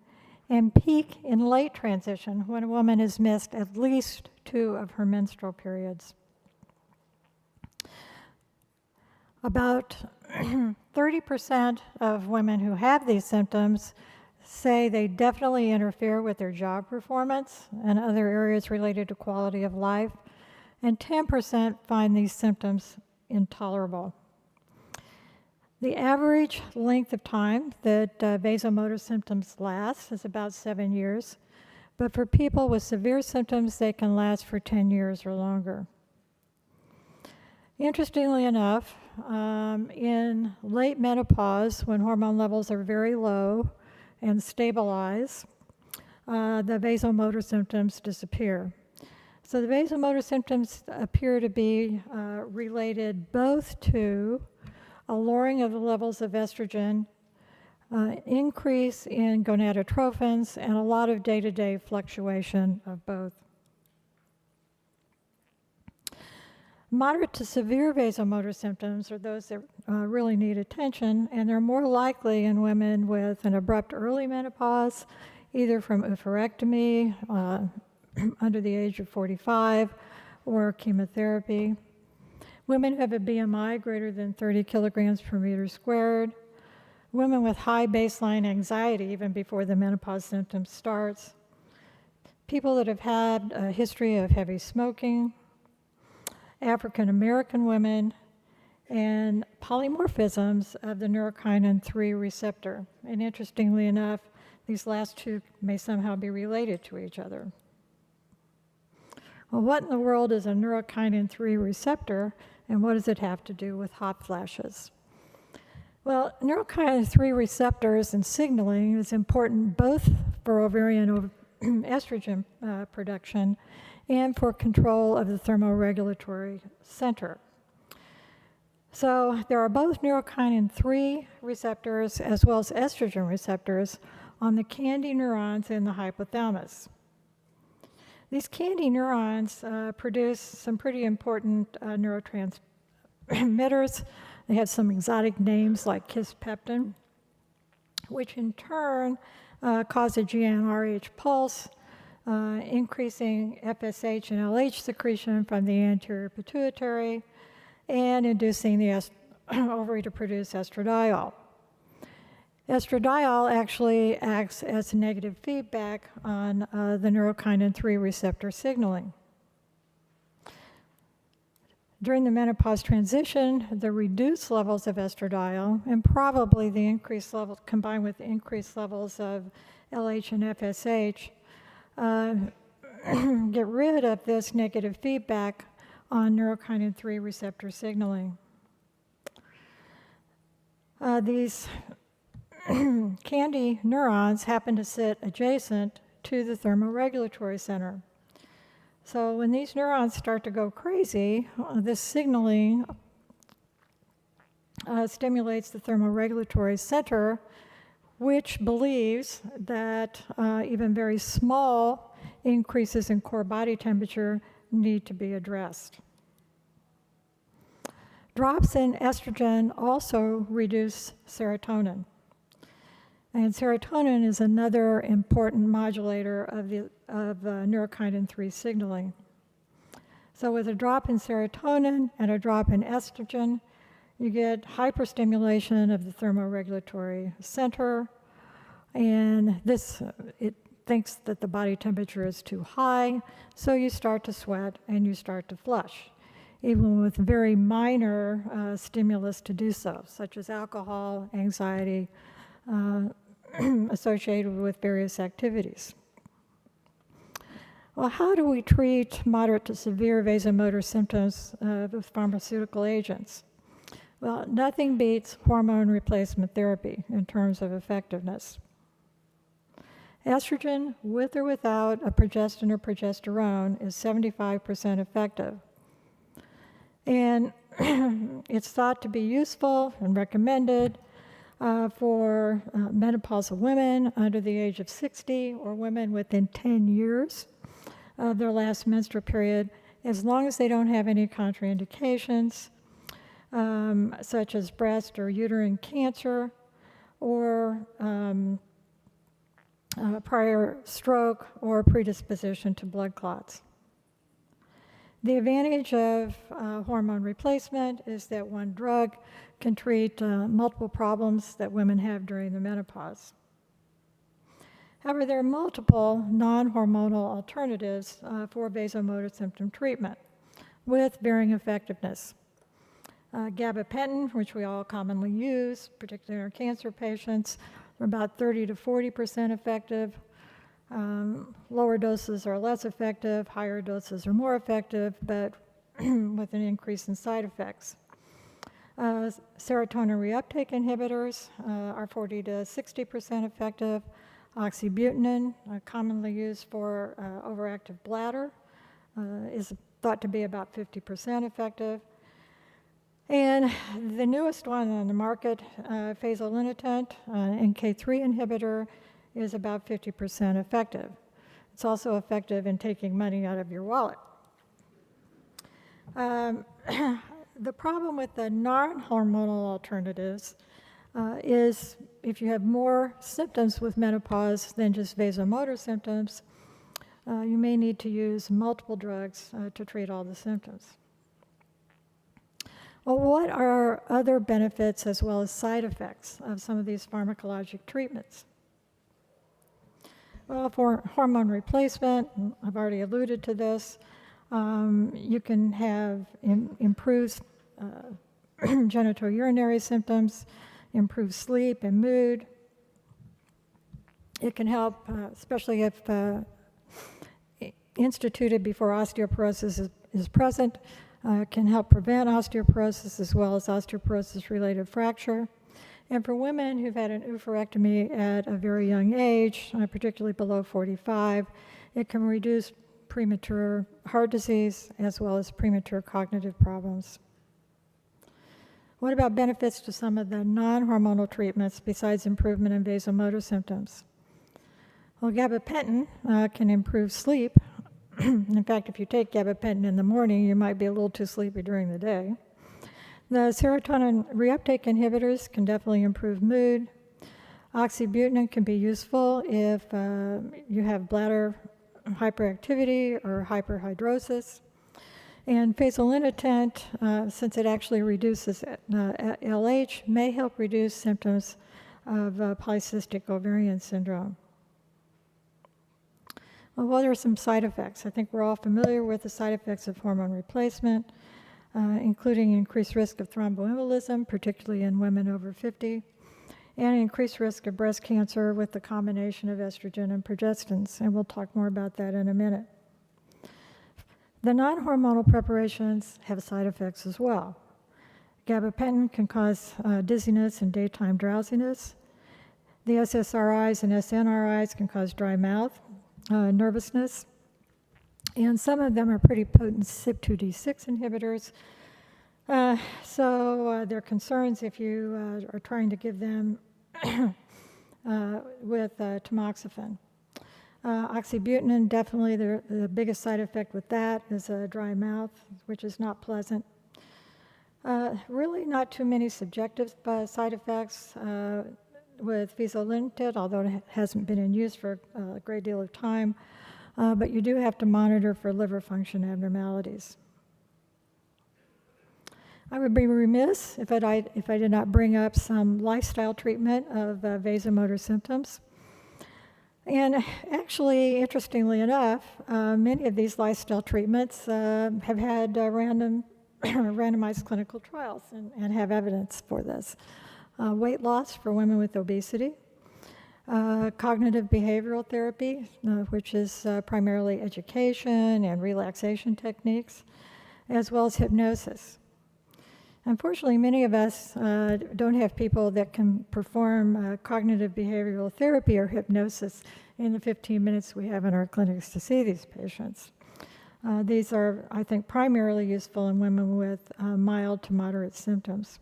and peak in late transition when a woman has missed at least 2 of her menstrual periods. About 30% of women who have these symptoms say they definitely interfere with their job performance and other areas related to quality of life, and 10% find these symptoms intolerable. The average length of time that vasomotor symptoms last is about 7 years, but for people with severe symptoms, they can last for 10 years or longer. Interestingly enough, in late menopause, when hormone levels are very low and stabilize, the vasomotor symptoms disappear. So the vasomotor symptoms appear to be related both to a lowering of the levels of estrogen, increase in gonadotrophins, and a lot of day-to-day fluctuation of both. Moderate to severe vasomotor symptoms are those that really need attention, and they're more likely in women with an abrupt early menopause, either from oophorectomy under the age of 45 or chemotherapy. Women who have a BMI greater than 30 kilograms per meter squared. Women with high baseline anxiety even before the menopause symptoms starts. People that have had a history of heavy smoking. African American women, and polymorphisms of the neurokinin 3 receptor. And interestingly enough, these last 2 may somehow be related to each other. Well, what in the world is a neurokinin 3 receptor, and what does it have to do with hot flashes? Well, neurokinin 3 receptors and signaling is important both for ovarian estrogen production and for control of the thermoregulatory center. So there are both neurokinin 3 receptors as well as estrogen receptors on the KNDy neurons in the hypothalamus. These KNDy neurons produce some pretty important neurotransmitters. They have some exotic names like kisspeptin, which in turn cause a GnRH pulse, increasing FSH and LH secretion from the anterior pituitary and inducing the ovary to produce estradiol. Estradiol actually acts as negative feedback on the neurokinin 3 receptor signaling. During the menopause transition, the reduced levels of estradiol and probably the increased levels, combined with the increased levels of LH and FSH, get rid of this negative feedback on neurokinin 3 receptor signaling. These candy neurons happen to sit adjacent to the thermoregulatory center. So when these neurons start to go crazy, this signaling stimulates the thermoregulatory center, which believes that even very small increases in core body temperature need to be addressed. Drops in estrogen also reduce serotonin. And serotonin is another important modulator of neurokinin 3 signaling. So with a drop in serotonin and a drop in estrogen, you get hyperstimulation of the thermoregulatory center, and it thinks that the body temperature is too high, so you start to sweat and you start to flush, even with very minor stimulus to do so, such as alcohol, anxiety, associated with various activities. Well, how do we treat moderate to severe vasomotor symptoms with pharmaceutical agents? Well, nothing beats hormone replacement therapy in terms of effectiveness. Estrogen, with or without a progestin or progesterone, is 75% effective. And it's thought to be useful and recommended for menopausal women under the age of 60 or women within 10 years of their last menstrual period, as long as they don't have any contraindications, such as breast or uterine cancer or prior stroke or predisposition to blood clots. The advantage of hormone replacement is that one drug can treat multiple problems that women have during the menopause. However, there are multiple non-hormonal alternatives for vasomotor symptom treatment with varying effectiveness. Gabapentin, which we all commonly use, particularly in our cancer patients, are about 30 to 40% effective. Lower doses are less effective, higher doses are more effective, but with an increase in side effects. Serotonin reuptake inhibitors are 40 to 60% effective. Oxybutynin, commonly used for overactive bladder, is thought to be about 50% effective. And the newest one on the market, fezolinetant, NK3 inhibitor, is about 50% effective. It's also effective in taking money out of your wallet. The problem with the non-hormonal alternatives is if you have more symptoms with menopause than just vasomotor symptoms, you may need to use multiple drugs to treat all the symptoms. Well, what are other benefits as well as side effects of some of these pharmacologic treatments? Well, for hormone replacement, I've already alluded to this, you can have improved genitourinary symptoms, improved sleep and mood. It can help, especially if instituted before osteoporosis is present, can help prevent osteoporosis as well as osteoporosis-related fracture. And for women who've had an oophorectomy at a very young age, particularly below 45, it can reduce premature heart disease as well as premature cognitive problems. What about benefits to some of the non-hormonal treatments besides improvement in vasomotor symptoms? Well, gabapentin can improve sleep. In fact, if you take gabapentin in the morning, you might be a little too sleepy during the day. The serotonin reuptake inhibitors can definitely improve mood. Oxybutynin can be useful if you have bladder hyperactivity or hyperhidrosis. And fezolinetant, since it actually reduces LH, may help reduce symptoms of polycystic ovarian syndrome. Well, what are some side effects? I think we're all familiar with the side effects of hormone replacement. including increased risk of thromboembolism, particularly in women over 50, and increased risk of breast cancer with the combination of estrogen and progestins, and we'll talk more about that in a minute. The non-hormonal preparations have side effects as well. Gabapentin can cause dizziness and daytime drowsiness. The SSRIs and SNRIs can cause dry mouth, nervousness, and some of them are pretty potent CYP2D6 inhibitors. So there are concerns if you are trying to give them with tamoxifen. Oxybutynin, definitely the biggest side effect with that is a dry mouth, which is not pleasant. Really not too many subjective side effects with fezolinetant, although it hasn't been in use for a great deal of time, but you do have to monitor for liver function abnormalities. I would be remiss if I did not bring up some lifestyle treatment of vasomotor symptoms. And actually, interestingly enough, many of these lifestyle treatments have had randomized clinical trials and have evidence for this. Weight loss for women with obesity, cognitive behavioral therapy, which is primarily education and relaxation techniques, as well as hypnosis. Unfortunately, many of us don't have people that can perform cognitive behavioral therapy or hypnosis in the 15 minutes we have in our clinics to see these patients. These are, I think, primarily useful in women with mild to moderate symptoms.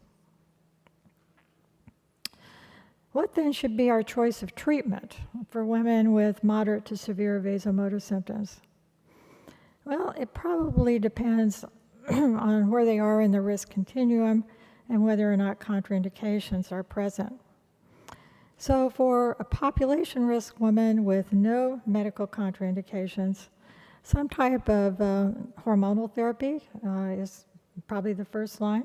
What then should be our choice of treatment for women with moderate to severe vasomotor symptoms? Well, it probably depends on where they are in the risk continuum and whether or not contraindications are present. So for a population risk woman with no medical contraindications, some type of hormonal therapy is probably the first line.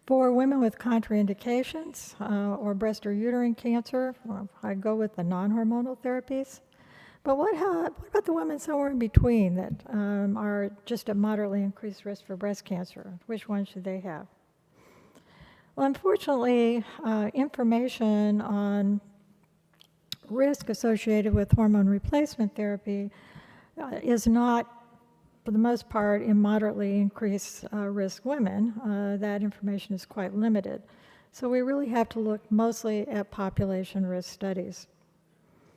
For women with contraindications or breast or uterine cancer, I go with the non-hormonal therapies. But what about the women somewhere in between that are just at moderately increased risk for breast cancer? Which one should they have? Well, unfortunately, information on risk associated with hormone replacement therapy is not, for the most part, in moderately increased risk women. That information is quite limited. So we really have to look mostly at population risk studies.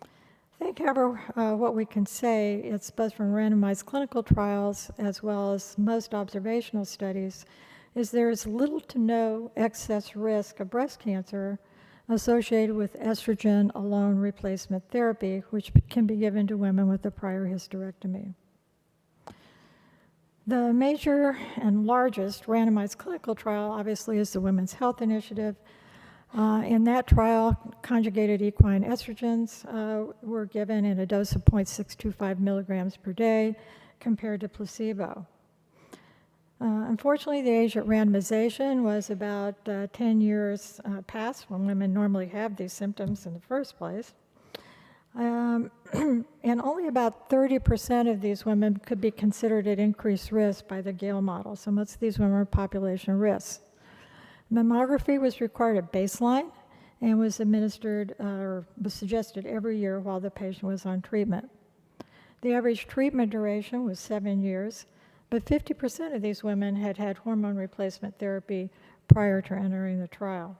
I think, however, what we can say, it's both from randomized clinical trials as well as most observational studies, is there is little to no excess risk of breast cancer associated with estrogen alone replacement therapy, which can be given to women with a prior hysterectomy. The major and largest randomized clinical trial, obviously, is the Women's Health Initiative. In that trial, conjugated equine estrogens were given in a dose of 0.625 milligrams per day compared to placebo. Unfortunately, the age at randomization was about 10 years past when women normally have these symptoms in the first place. And only about 30% of these women could be considered at increased risk by the Gale model. So most of these women are population risks. Mammography was required at baseline and was administered or was suggested every year while the patient was on treatment. The average treatment duration was 7 years, but 50% of these women had had hormone replacement therapy prior to entering the trial.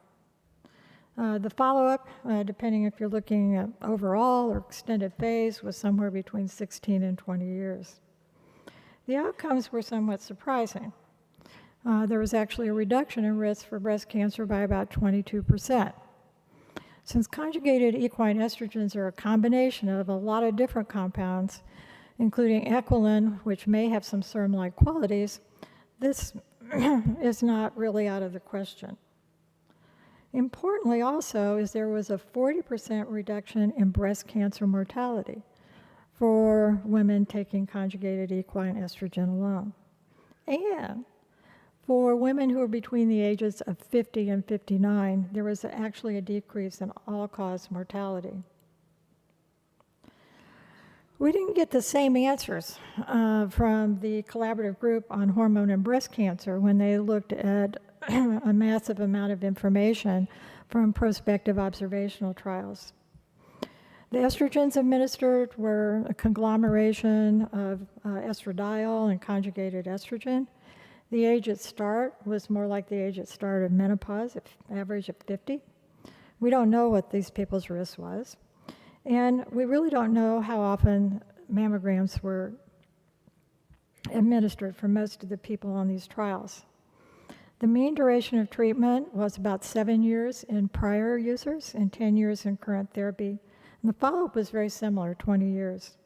The follow-up, depending if you're looking at overall or extended phase, was somewhere between 16 and 20 years. The outcomes were somewhat surprising. There was actually a reduction in risk for breast cancer by about 22%. Since conjugated equine estrogens are a combination of a lot of different compounds, including equilin, which may have some SERM-like qualities, this is not really out of the question. Importantly also is there was a 40% reduction in breast cancer mortality for women taking conjugated equine estrogen alone. And for women who are between the ages of 50 and 59, there was actually a decrease in all-cause mortality. We didn't get the same answers from the collaborative group on hormone and breast cancer when they looked at a massive amount of information from prospective observational trials. The estrogens administered were a conglomeration of estradiol and conjugated estrogen. The age at start was more like the age at start of menopause, average of 50. We don't know what these people's risk was. And we really don't know how often mammograms were administered for most of the people on these trials. The mean duration of treatment was about 7 years in prior users and 10 years in current therapy. And the follow-up was very similar, 20 years.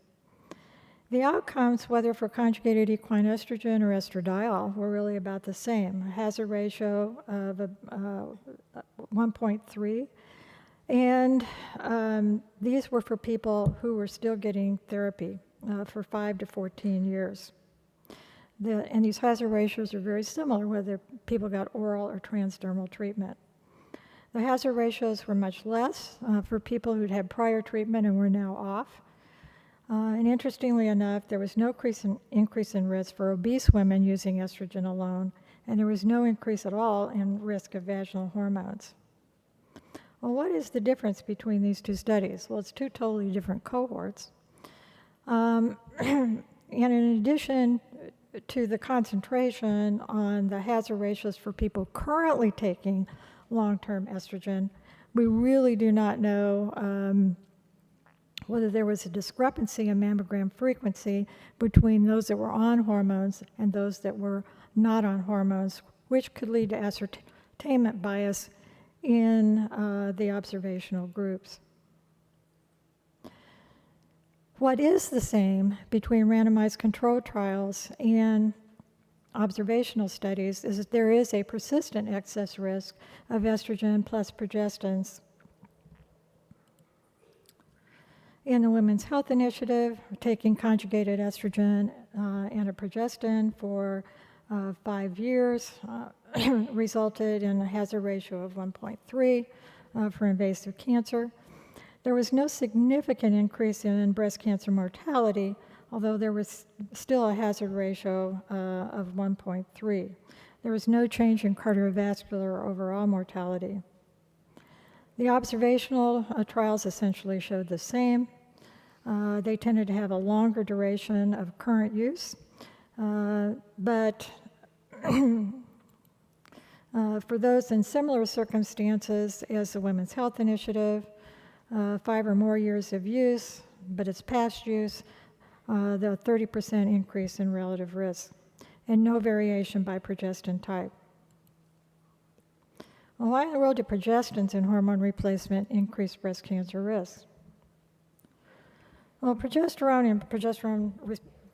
The outcomes, whether for conjugated equine estrogen or estradiol, were really about the same. A hazard ratio of 1.3. And these were for people who were still getting therapy for 5 to 14 years. And these hazard ratios are very similar whether people got oral or transdermal treatment. The hazard ratios were much less for people who'd had prior treatment and were now off. And interestingly enough, there was no increase in risk for obese women using estrogen alone, and there was no increase at all in risk of vaginal hormones. Well, what is the difference between these two studies? Well, it's two totally different cohorts. And in addition to the concentration on the hazard ratios for people currently taking long-term estrogen, we really do not know whether there was a discrepancy in mammogram frequency between those that were on hormones and those that were not on hormones, which could lead to ascertainment bias in the observational groups. What is the same between randomized controlled trials and observational studies is that there is a persistent excess risk of estrogen plus progestins. In the Women's Health Initiative, taking conjugated estrogen and a progestin for 5 years resulted in a hazard ratio of 1.3 for invasive cancer. There was no significant increase in breast cancer mortality, although there was still a hazard ratio of 1.3. There was no change in cardiovascular or overall mortality. The observational trials essentially showed the same. They tended to have a longer duration of current use, but for those in similar circumstances as the Women's Health Initiative, 5 or more years of use, but it's past use, the 30% increase in relative risk, and no variation by progestin type. Well, why in the world do progestins and hormone replacement increase breast cancer risk? Well, progesterone and progesterone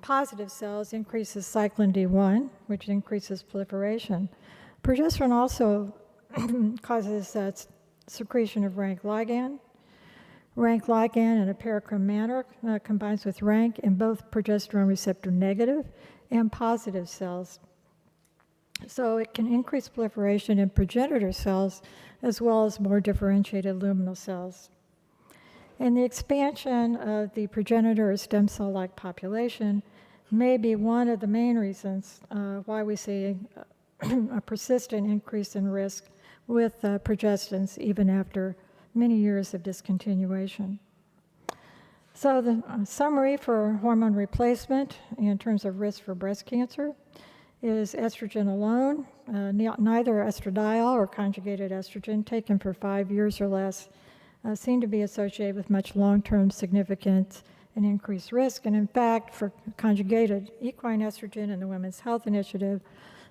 positive cells increases cyclin D1, which increases proliferation. Progesterone also causes secretion of rank ligand. Rank ligand in a paracrine manner combines with rank in both progesterone receptor negative and positive cells. So it can increase proliferation in progenitor cells as well as more differentiated luminal cells. And the expansion of the progenitor or stem cell-like population may be one of the main reasons why we see a persistent increase in risk with progestins even after many years of discontinuation. So the summary for hormone replacement in terms of risk for breast cancer is estrogen alone, neither estradiol or conjugated estrogen taken for 5 years or less seem to be associated with much long-term significant and increased risk. And in fact, for conjugated equine estrogen in the Women's Health Initiative,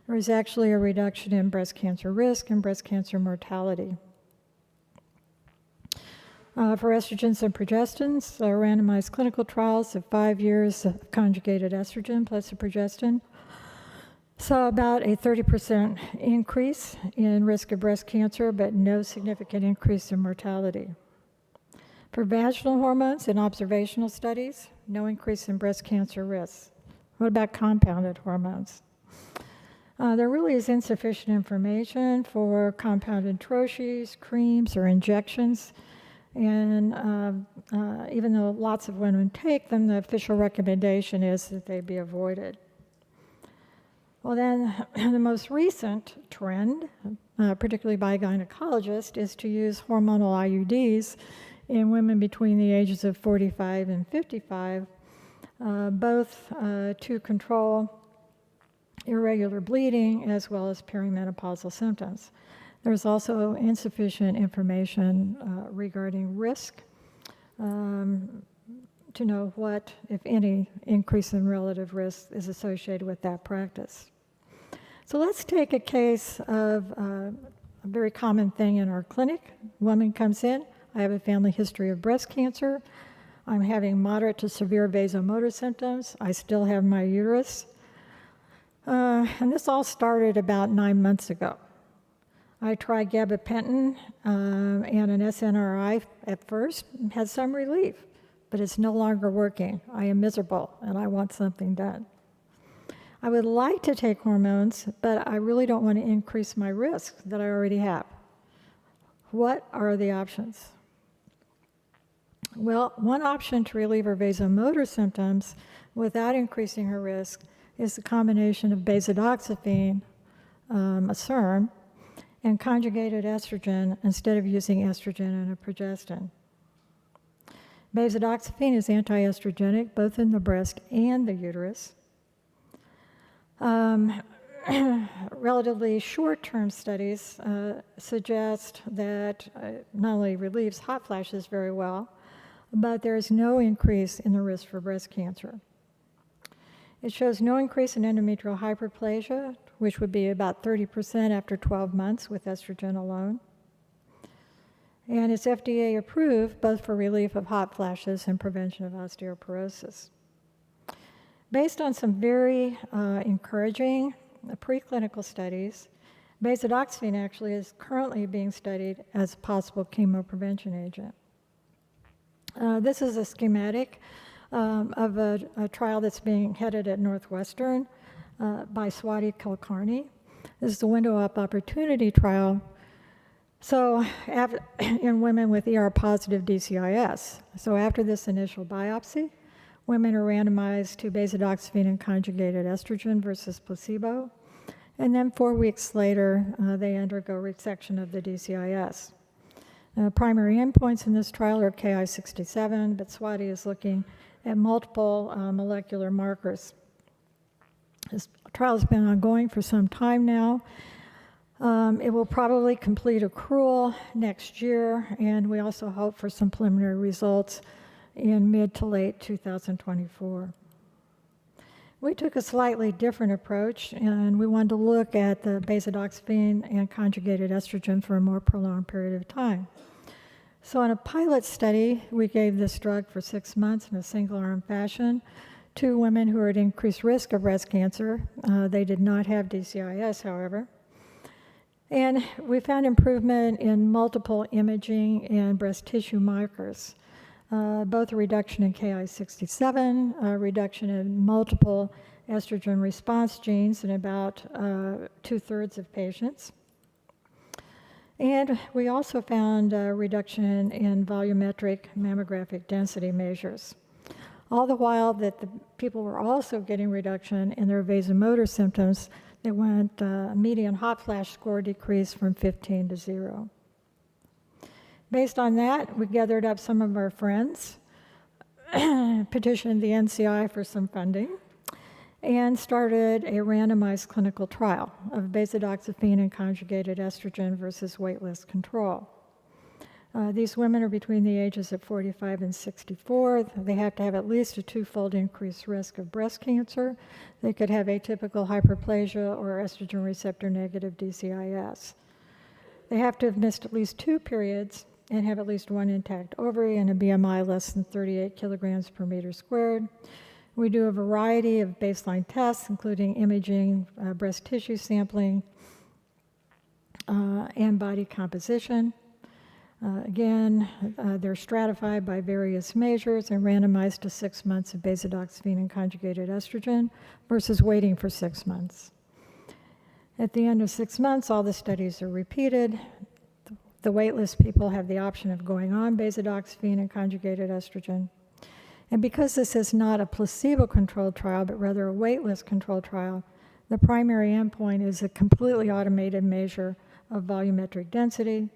there was actually a reduction in breast cancer risk and breast cancer mortality. For estrogens and progestins, randomized clinical trials of 5 years of conjugated estrogen plus a progestin saw about a 30% increase in risk of breast cancer, but no significant increase in mortality. For vaginal hormones in observational studies, no increase in breast cancer risk. What about compounded hormones? There really is insufficient information for compounded troches, creams, or injections And even though lots of women take them, the official recommendation is that they be avoided. Well, then the most recent trend, particularly by gynecologists, is to use hormonal IUDs in women between the ages of 45 and 55, both to control irregular bleeding as well as perimenopausal symptoms. There's also insufficient information regarding risk to know what, if any, increase in relative risk is associated with that practice. So let's take a case of a very common thing in our clinic. A woman comes in, I have a family history of breast cancer, I'm having moderate to severe vasomotor symptoms, I still have my uterus, and this all started about 9 months ago. I tried gabapentin and an SNRI at first, and had some relief, but it's no longer working. I am miserable, and I want something done. I would like to take hormones, but I really don't want to increase my risk that I already have. What are the options? Well, one option to relieve her vasomotor symptoms without increasing her risk is the combination of basidoxifene, a SERM, and conjugated estrogen instead of using estrogen and a progestin. Basidoxifene is anti-estrogenic both in the breast and the uterus. Relatively short-term studies suggest that not only relieves hot flashes very well, but there is no increase in the risk for breast cancer. It shows no increase in endometrial hyperplasia, which would be about 30% after 12 months with estrogen alone. And it's FDA approved both for relief of hot flashes and prevention of osteoporosis. Based on some very encouraging preclinical studies, basidoxifene actually is currently being studied as a possible chemoprevention agent. This is a schematic of a trial that's being headed at Northwestern by Swati Kulkarni. This is the window of opportunity trial. So in women with ER-positive DCIS. So after this initial biopsy, women are randomized to basidoxifene and conjugated estrogen versus placebo. And then 4 weeks later, they undergo resection of the DCIS. Primary endpoints in this trial are Ki-67, but Swati is looking at multiple molecular markers. This trial has been ongoing for some time now. It will probably complete accrual next year, and we also hope for some preliminary results in mid to late 2024. We took a slightly different approach, and we wanted to look at the basidoxifene and conjugated estrogen for a more prolonged period of time. So in a pilot study, we gave this drug for 6 months in a single-arm fashion to women who were at increased risk of breast cancer. They did not have DCIS, however. And we found improvement in multiple imaging and breast tissue markers, both a reduction in Ki-67, a reduction in multiple estrogen response genes in about 2/3 of patients. And we also found a reduction in volumetric mammographic density measures. All the while that the people were also getting reduction in their vasomotor symptoms that went median hot flash score decreased from 15 to 0. Based on that, we gathered up some of our friends, petitioned the NCI for some funding, and started a randomized clinical trial of basidoxifene and conjugated estrogen versus waitlist control. These women are between the ages of 45 and 64. They have to have at least a 2-fold increased risk of breast cancer. They could have atypical hyperplasia or estrogen receptor negative DCIS. They have to have missed at least 2 periods and have at least 1 intact ovary and a BMI less than 38 kilograms per meter squared. We do a variety of baseline tests, including imaging, breast tissue sampling, and body composition. Again, they're stratified by various measures and randomized to 6 months of basidoxifene and conjugated estrogen versus waiting for 6 months. At the end of 6 months, all the studies are repeated. The waitlist people have the option of going on beta-doxyphene and conjugated estrogen. And because this is not a placebo-controlled trial, but rather a waitlist controlled trial, the primary endpoint is a completely automated measure of volumetric density,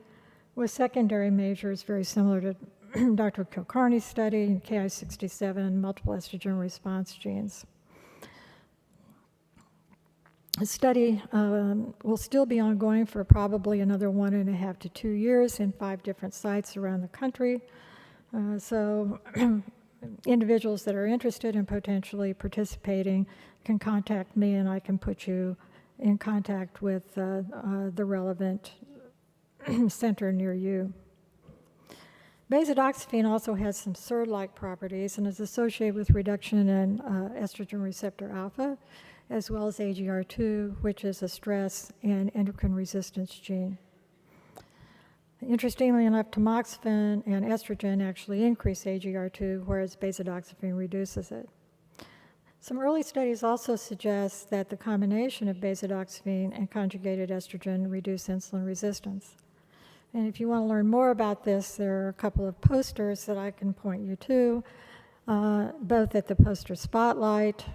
with secondary measures very similar to Dr. Kilcarney's study, Ki-67, multiple estrogen response genes. The study will still be ongoing for probably another 1.5 to 2 years in 5 different sites around the country. So individuals that are interested in potentially participating can contact me, and I can put you in contact with the relevant center near you. Beta-doxyphene also has some SERD-like properties and is associated with reduction in estrogen receptor alpha, as well as AGR2, which is a stress and endocrine resistance gene. Interestingly enough, tamoxifen and estrogen actually increase AGR2, whereas beta-doxyphene reduces it. Some early studies also suggest that the combination of beta-doxyphene and conjugated estrogen reduce insulin resistance. And if you want to learn more about this, there are a couple of posters that I can point you to, both at the poster spotlight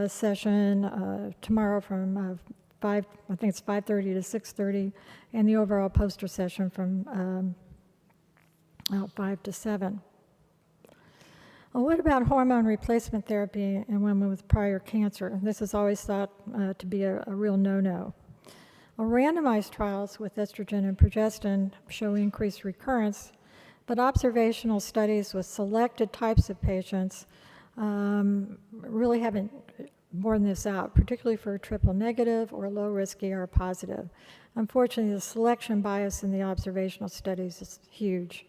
session tomorrow from 5:30 to 6:30, and the overall poster session from 5 to 7. Well, what about hormone replacement therapy in women with prior cancer? This is always thought to be a real no-no. Well, randomized trials with estrogen and progestin show increased recurrence, but observational studies with selected types of patients really haven't borne this out, particularly for triple negative or low-risk ER positive. Unfortunately, the selection bias in the observational studies is huge.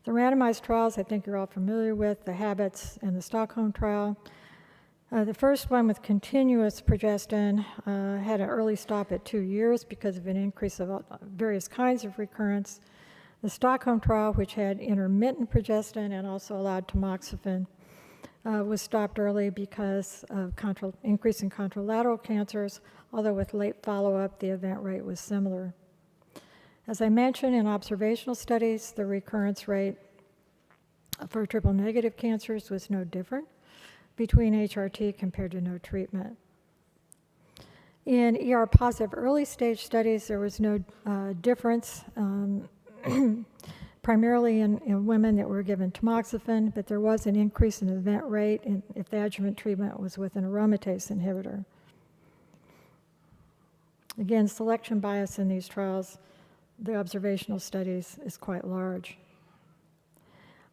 The randomized trials, I think you're all familiar with, the HABITS and the Stockholm trial. The first one with continuous progestin had an early stop at 2 years because of an increase of various kinds of recurrence. The Stockholm trial, which had intermittent progestin and also allowed tamoxifen, was stopped early because of increase in contralateral cancers, although with late follow-up, the event rate was similar. As I mentioned, in observational studies, the recurrence rate for triple-negative cancers was no different between HRT compared to no treatment. In ER-positive early-stage studies, there was no difference, primarily in women that were given tamoxifen, but there was an increase in event rate if the adjuvant treatment was with an aromatase inhibitor. Again, selection bias in these trials, the observational studies, is quite large.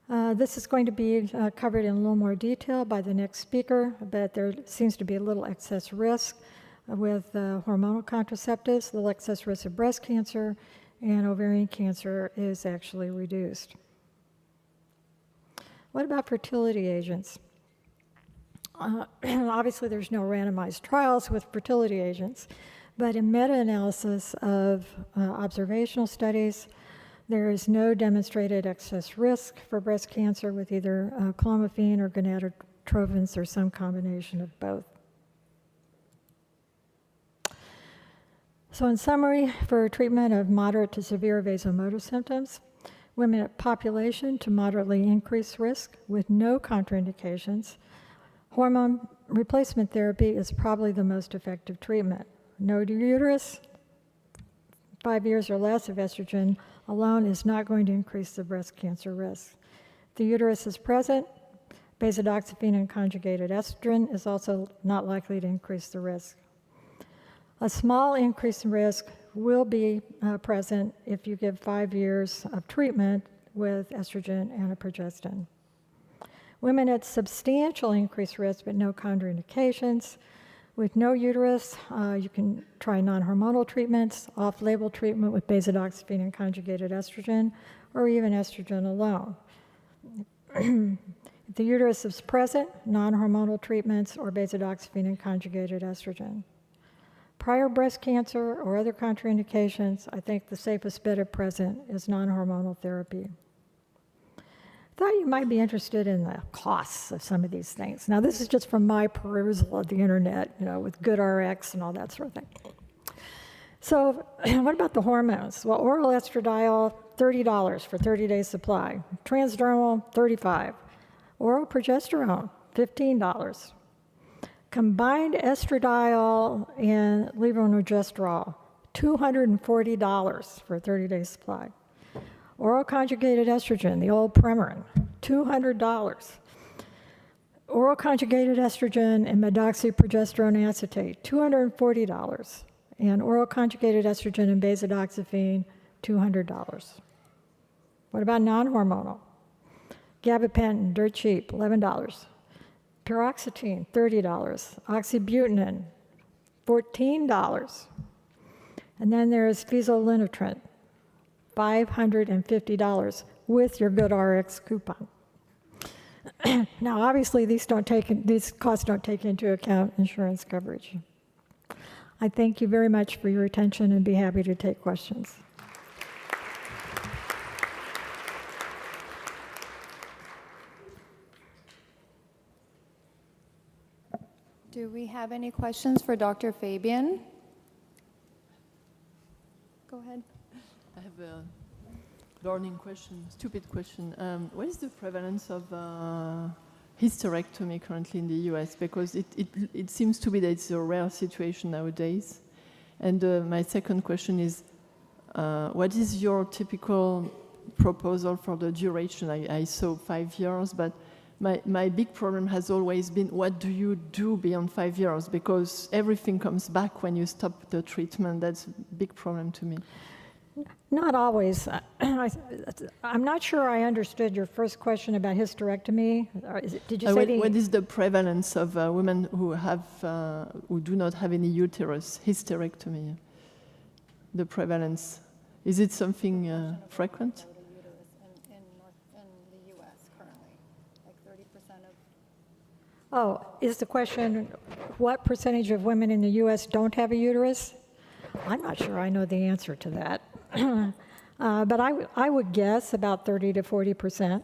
This is going to be covered in a little more detail by the next speaker, but there seems to be a little excess risk with hormonal contraceptives. The excess risk of breast cancer and ovarian cancer is actually reduced. What about fertility agents? Obviously, there's no randomized trials with fertility agents, but in meta-analysis of observational studies, there is no demonstrated excess risk for breast cancer with either clomiphene or gonadotropins or some combination of both. So in summary, for treatment of moderate to severe vasomotor symptoms, women at population to moderately increased risk with no contraindications, hormone replacement therapy is probably the most effective treatment. No uterus, 5 years or less of estrogen alone is not going to increase the breast cancer risk. If the uterus is present, beta-doxyphene and conjugated estrogen is also not likely to increase the risk. A small increase in risk will be present if you give 5 years of treatment with estrogen and a progestin. Women at substantial increased risk but no contraindications, with no uterus, you can try non-hormonal treatments, off-label treatment with beta-doxyphene and conjugated estrogen, or even estrogen alone. If the uterus is present, non-hormonal treatments or beta-doxyphene and conjugated estrogen. Prior breast cancer or other contraindications, I think the safest bet at present is non-hormonal therapy. Thought you might be interested in the costs of some of these things. Now, this is just from my perusal of the internet, with GoodRx and all that sort of thing. So what about the hormones? Well, oral estradiol $30 for 30-day supply. Transdermal, $35. Oral progesterone, $15. Combined estradiol and levonorgestrel, $240 for a 30-day supply. Oral conjugated estrogen, the old Premarin, $200. Oral conjugated estrogen and medoxyprogesterone acetate, $240. And oral conjugated estrogen and basidoxifene, $200. What about non-hormonal? Gabapentin, dirt cheap, $11. Paroxetine, $30. Oxybutynin, $14. And then there's fezolinetrant, $550 with your GoodRx coupon. Now, obviously, these costs don't take into account insurance coverage. I thank you very much for your attention and be happy to take questions. Do we have any questions for Dr. Fabian? Go ahead. I have a burning question, stupid question. What is the prevalence of hysterectomy currently in the US? Because it seems to be that it's a rare situation nowadays. And my second question is, what is your typical proposal for the duration? I saw 5 years, but my big problem has always been, what do you do beyond 5 years? Because everything comes back when you stop the treatment. That's a big problem to me. Not always. I'm not sure I understood your first question about hysterectomy. Did you say what is the prevalence of women who do not have any uterus, hysterectomy? The prevalence, is it something frequent? In the U.S. currently, like 30% of. Oh, is the question, what percentage of women in the U.S. don't have a uterus? I'm not sure I know the answer to that. But I would guess about 30 to 40%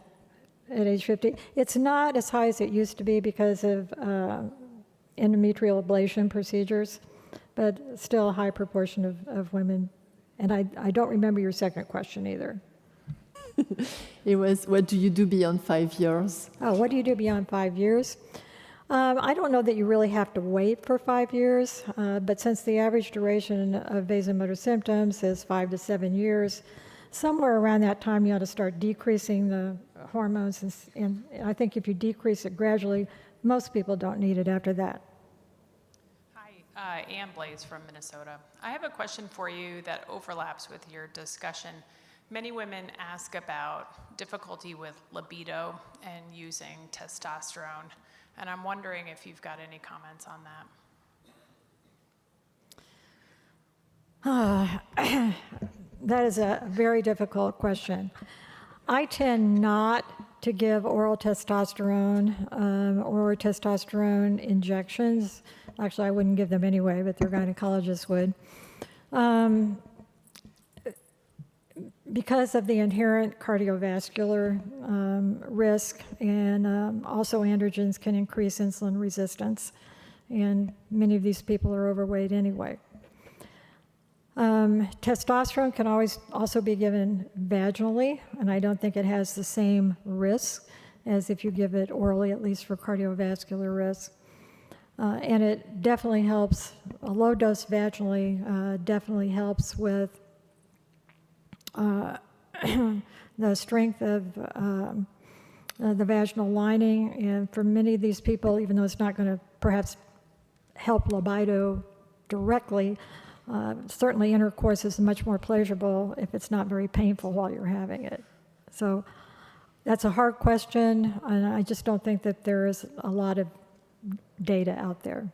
at age 50. It's not as high as it used to be because of endometrial ablation procedures, but still a high proportion of women. And I don't remember your second question either. It was, what do you do beyond 5 years? Oh, what do you do beyond 5 years? I don't know that you really have to wait for 5 years, but since the average duration of vasomotor symptoms is 5 to 7 years, somewhere around that time you ought to start decreasing the hormones, and I think if you decrease it gradually, most people don't need it after that. Hi, Ann Blaze from Minnesota. I have a question for you that overlaps with your discussion. Many women ask about difficulty with libido and using testosterone. And I'm wondering if you've got any comments on that. That is a very difficult question. I tend not to give oral testosterone or testosterone injections. Actually, I wouldn't give them anyway, but their gynecologists would. Because of the inherent cardiovascular risk, and also androgens can increase insulin resistance, and many of these people are overweight anyway. Testosterone can always also be given vaginally, and I don't think it has the same risk as if you give it orally, at least for cardiovascular risk. And it definitely helps, a low dose vaginally definitely helps with the strength of the vaginal lining, and for many of these people, even though it's not going to perhaps help libido directly, certainly intercourse is much more pleasurable if it's not very painful while you're having it. So that's a hard question, and I just don't think that there is a lot of data out there.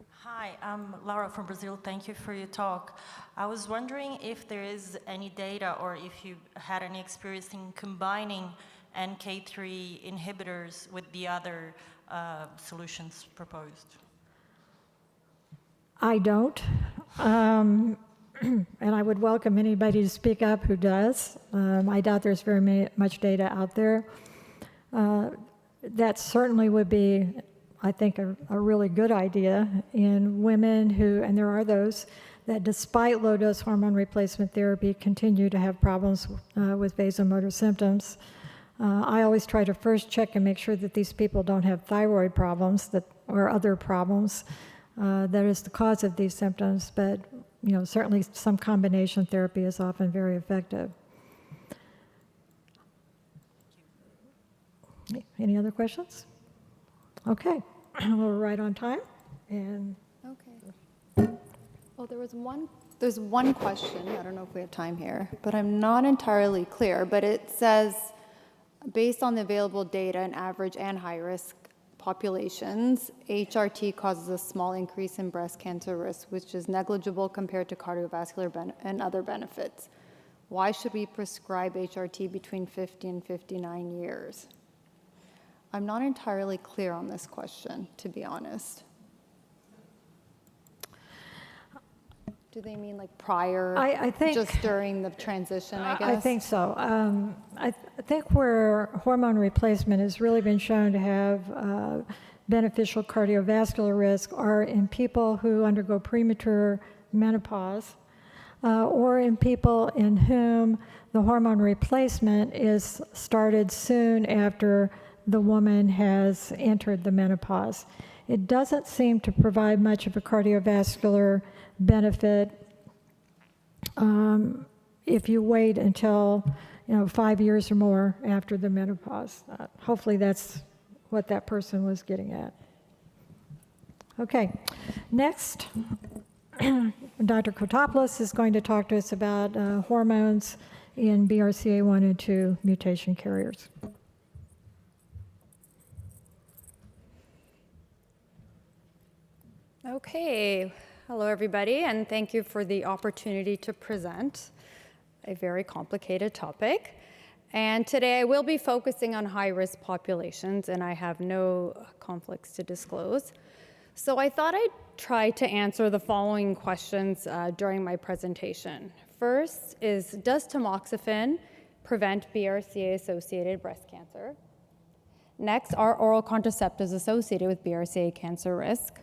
Hi, I'm Laura from Brazil. Thank you for your talk. I was wondering if there is any data or if you had any experience in combining NK3 inhibitors with the other solutions proposed. I don't, and I would welcome anybody to speak up who does. I doubt there's very much data out there. That certainly would be, I think, a really good idea in women who, and there are those, that despite low-dose hormone replacement therapy, continue to have problems with vasomotor symptoms. I always try to first check and make sure that these people don't have thyroid problems or other problems that is the cause of these symptoms, but certainly some combination therapy is often very effective. Any other questions? Okay, we're right on time. And Okay. Oh, there's one question. I don't know if we have time here, but I'm not entirely clear. But it says, based on the available data in average and high-risk populations, HRT causes a small increase in breast cancer risk, which is negligible compared to cardiovascular and other benefits. Why should we prescribe HRT between 50 and 59 years? I'm not entirely clear on this question, to be honest. Do they mean like prior, I think, just during the transition, I guess? I think so. I think where hormone replacement has really been shown to have beneficial cardiovascular risk are in people who undergo premature menopause or in people in whom the hormone replacement is started soon after the woman has entered the menopause. It doesn't seem to provide much of a cardiovascular benefit if you wait until 5 years or more after the menopause. Hopefully that's what that person was getting at. Okay, next, Dr. Kotsopoulos is going to talk to us about hormones in BRCA1 and 2 mutation carriers. Okay, hello everybody, and thank you for the opportunity to present a very complicated topic. And today I will be focusing on high-risk populations, and I have no conflicts to disclose. So I thought I'd try to answer the following questions during my presentation. First is, does tamoxifen prevent BRCA-associated breast cancer? Next, are oral contraceptives associated with BRCA cancer risk?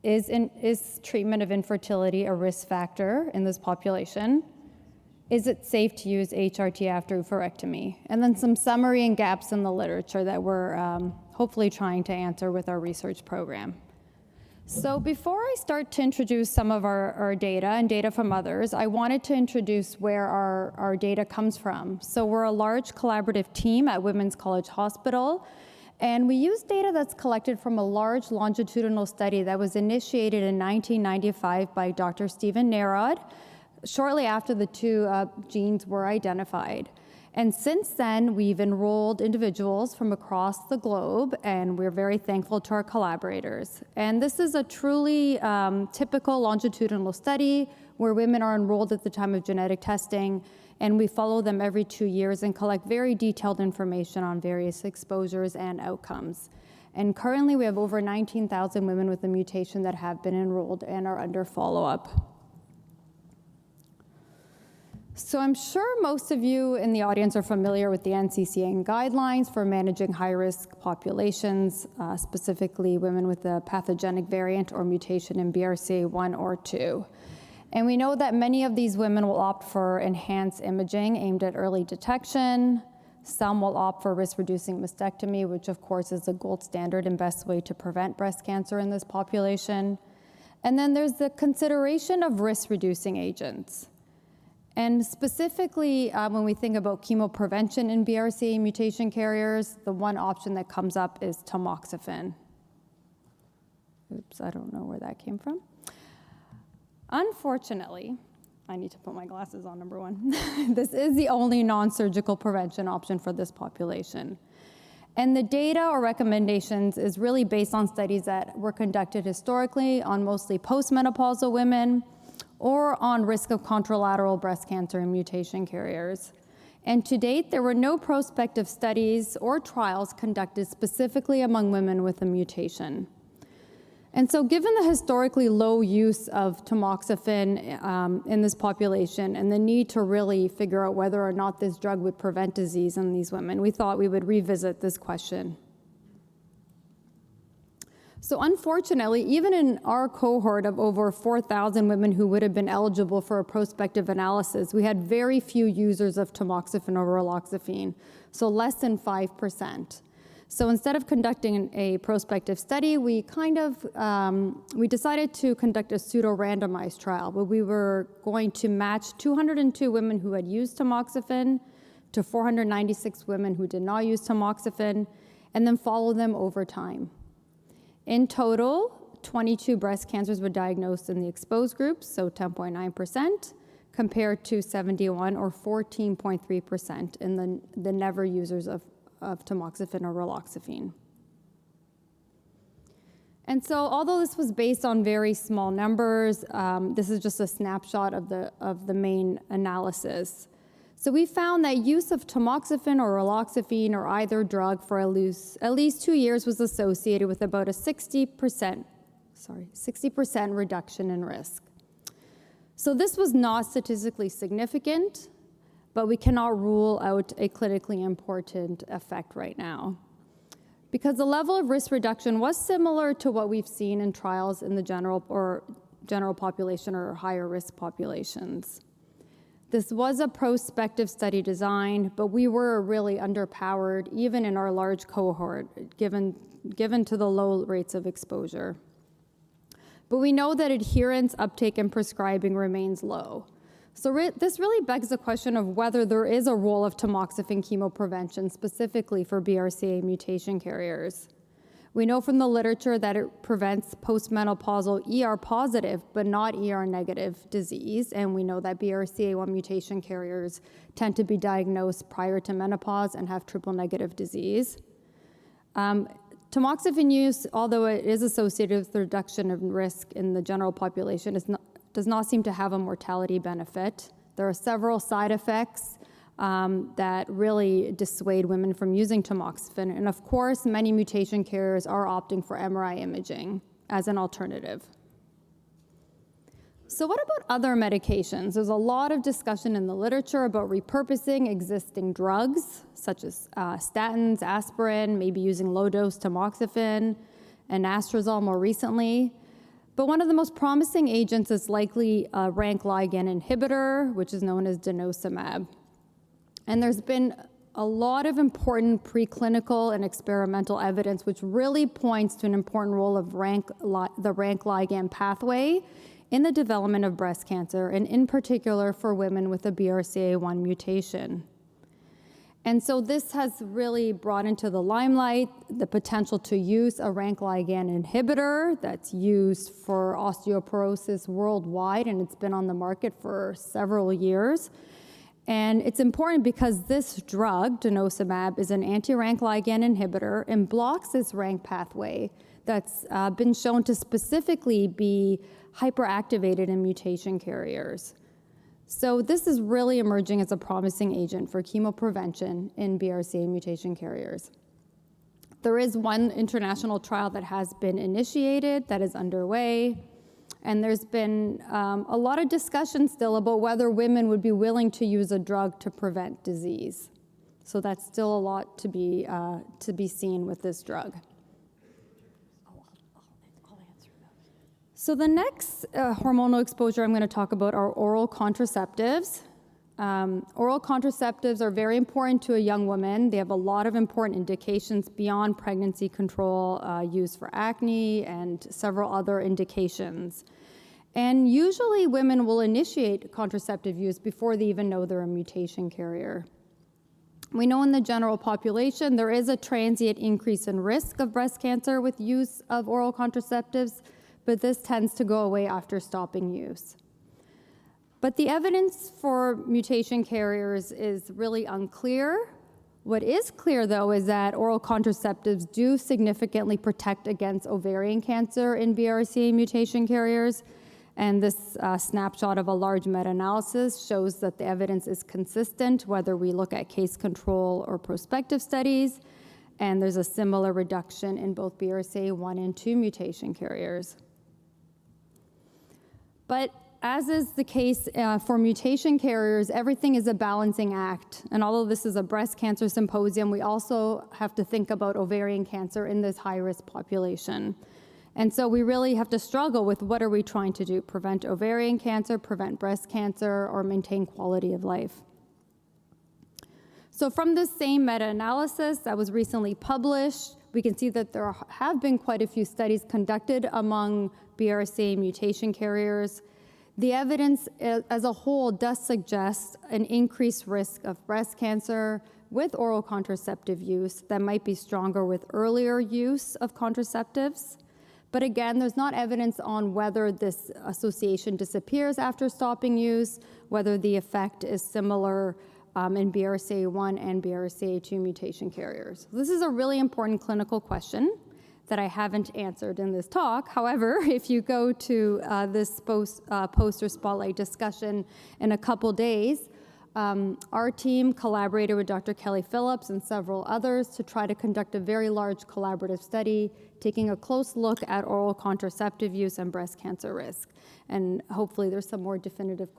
Is treatment of infertility a risk factor in this population? Is it safe to use HRT after oophorectomy? And then some summary and gaps in the literature that we're hopefully trying to answer with our research program. So before I start to introduce some of our data and data from others, I wanted to introduce where our data comes from. So we're a large collaborative team at Women's College Hospital, and we use data that's collected from a large longitudinal study that was initiated in 1995 by Dr. Stephen Narod, shortly after the two genes were identified. And since then, we've enrolled individuals from across the globe, and we're very thankful to our collaborators. And this is a truly typical longitudinal study where women are enrolled at the time of genetic testing, and we follow them every 2 years and collect very detailed information on various exposures and outcomes. And currently, we have over 19,000 women with a mutation that have been enrolled and are under follow-up. So I'm sure most of you in the audience are familiar with the NCCN guidelines for managing high-risk populations, specifically women with a pathogenic variant or mutation in BRCA1 or 2. And we know that many of these women will opt for enhanced imaging aimed at early detection. Some will opt for risk-reducing mastectomy, which of course is the gold standard and best way to prevent breast cancer in this population. And then there's the consideration of risk-reducing agents. And specifically, when we think about chemoprevention in BRCA mutation carriers, the one option that comes up is tamoxifen. Oops, I don't know where that came from. Unfortunately, I need to put my glasses on, number one. This is the only non-surgical prevention option for this population. And the data or recommendations is really based on studies that were conducted historically on mostly postmenopausal women or on risk of contralateral breast cancer in mutation carriers. And to date, there were no prospective studies or trials conducted specifically among women with a mutation. And so given the historically low use of tamoxifen in this population and the need to really figure out whether or not this drug would prevent disease in these women, we thought we would revisit this question. So unfortunately, even in our cohort of over 4,000 women who would have been eligible for a prospective analysis, we had very few users of tamoxifen or raloxifene, so less than 5%. So instead of conducting a prospective study, we decided to conduct a pseudo-randomized trial where we were going to match 202 women who had used tamoxifen to 496 women who did not use tamoxifen, and then follow them over time. In total, 22 breast cancers were diagnosed in the exposed groups, so 10.9%, compared to 71 or 14.3% in the never users of tamoxifen or raloxifene. And so although this was based on very small numbers, this is just a snapshot of the main analysis. So we found that use of tamoxifen or raloxifene or either drug for at least 2 years was associated with about a 60% reduction in risk. So this was not statistically significant, but we cannot rule out a clinically important effect right now, because the level of risk reduction was similar to what we've seen in trials in the general population or higher risk populations. This was a prospective study design, but we were really underpowered even in our large cohort, given to the low rates of exposure. But we know that adherence, uptake, and prescribing remains low. So this really begs the question of whether there is a role of tamoxifen chemoprevention specifically for BRCA mutation carriers. We know from the literature that it prevents postmenopausal ER-positive but not ER-negative disease, and we know that BRCA1 mutation carriers tend to be diagnosed prior to menopause and have triple-negative disease. Tamoxifen use, although it is associated with the reduction of risk in the general population, does not seem to have a mortality benefit. There are several side effects that really dissuade women from using tamoxifen. And of course, many mutation carriers are opting for MRI imaging as an alternative. So what about other medications? There's a lot of discussion in the literature about repurposing existing drugs, such as statins, aspirin, maybe using low-dose tamoxifen, and anastrozole more recently. But one of the most promising agents is likely a rank ligand inhibitor, which is known as denosumab. And there's been a lot of important preclinical and experimental evidence which really points to an important role of the rank ligand pathway in the development of breast cancer, and in particular for women with a BRCA1 mutation. And so this has really brought into the limelight the potential to use a rank ligand inhibitor that's used for osteoporosis worldwide, and it's been on the market for several years. And it's important because this drug, denosumab, is an anti-rank ligand inhibitor and blocks this rank pathway that's been shown to specifically be hyperactivated in mutation carriers. So this is really emerging as a promising agent for chemoprevention in BRCA mutation carriers. There is one international trial that has been initiated that is underway, and there's been a lot of discussion still about whether women would be willing to use a drug to prevent disease. So that's still a lot to be seen with this drug. So the next hormonal exposure I'm going to talk about are oral contraceptives. Oral contraceptives are very important to a young woman. They have a lot of important indications beyond pregnancy control, use for acne, and several other indications. And usually women will initiate contraceptive use before they even know they're a mutation carrier. We know in the general population there is a transient increase in risk of breast cancer with use of oral contraceptives, but this tends to go away after stopping use. But the evidence for mutation carriers is really unclear. What is clear, though, is that oral contraceptives do significantly protect against ovarian cancer in BRCA mutation carriers. And this snapshot of a large meta-analysis shows that the evidence is consistent, whether we look at case control or prospective studies. And there's a similar reduction in both BRCA1 and 2 mutation carriers. But as is the case for mutation carriers, everything is a balancing act. And although this is a breast cancer symposium, we also have to think about ovarian cancer in this high-risk population. And so we really have to struggle with what are we trying to do, prevent ovarian cancer, prevent breast cancer, or maintain quality of life. So from this same meta-analysis that was recently published, we can see that there have been quite a few studies conducted among BRCA mutation carriers. The evidence as a whole does suggest an increased risk of breast cancer with oral contraceptive use that might be stronger with earlier use of contraceptives. But again, there's not evidence on whether this association disappears after stopping use, whether the effect is similar in BRCA1 and BRCA2 mutation carriers. This is a really important clinical question that I haven't answered in this talk. However, if you go to this poster spotlight discussion in a couple days, our team collaborated with Dr. Kelly Phillips and several others to try to conduct a very large collaborative study, taking a close look at oral contraceptive use and breast cancer risk. And hopefully there's some more definitive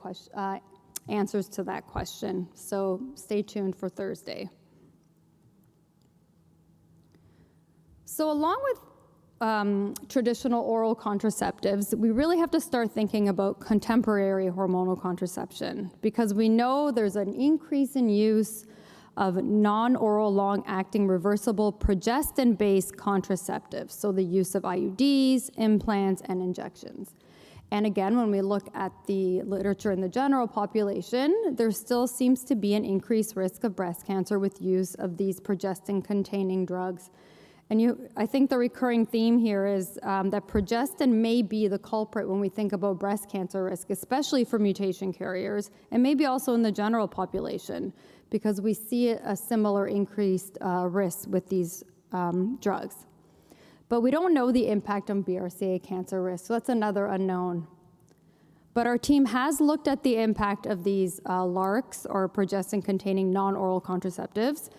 answers to that question. So stay tuned for Thursday. So along with traditional oral contraceptives, we really have to start thinking about contemporary hormonal contraception, because we know there's an increase in use of non-oral long-acting reversible progestin-based contraceptives, so the use of IUDs, implants, and injections. And again, when we look at the literature in the general population, there still seems to be an increased risk of breast cancer with use of these progestin-containing drugs. And I think the recurring theme here is that progestin may be the culprit when we think about breast cancer risk, especially for mutation carriers, and maybe also in the general population, because we see a similar increased risk with these drugs. But we don't know the impact on BRCA cancer risk, so that's another unknown. But our team has looked at the impact of these LARCs, or progestin-containing non-oral contraceptives,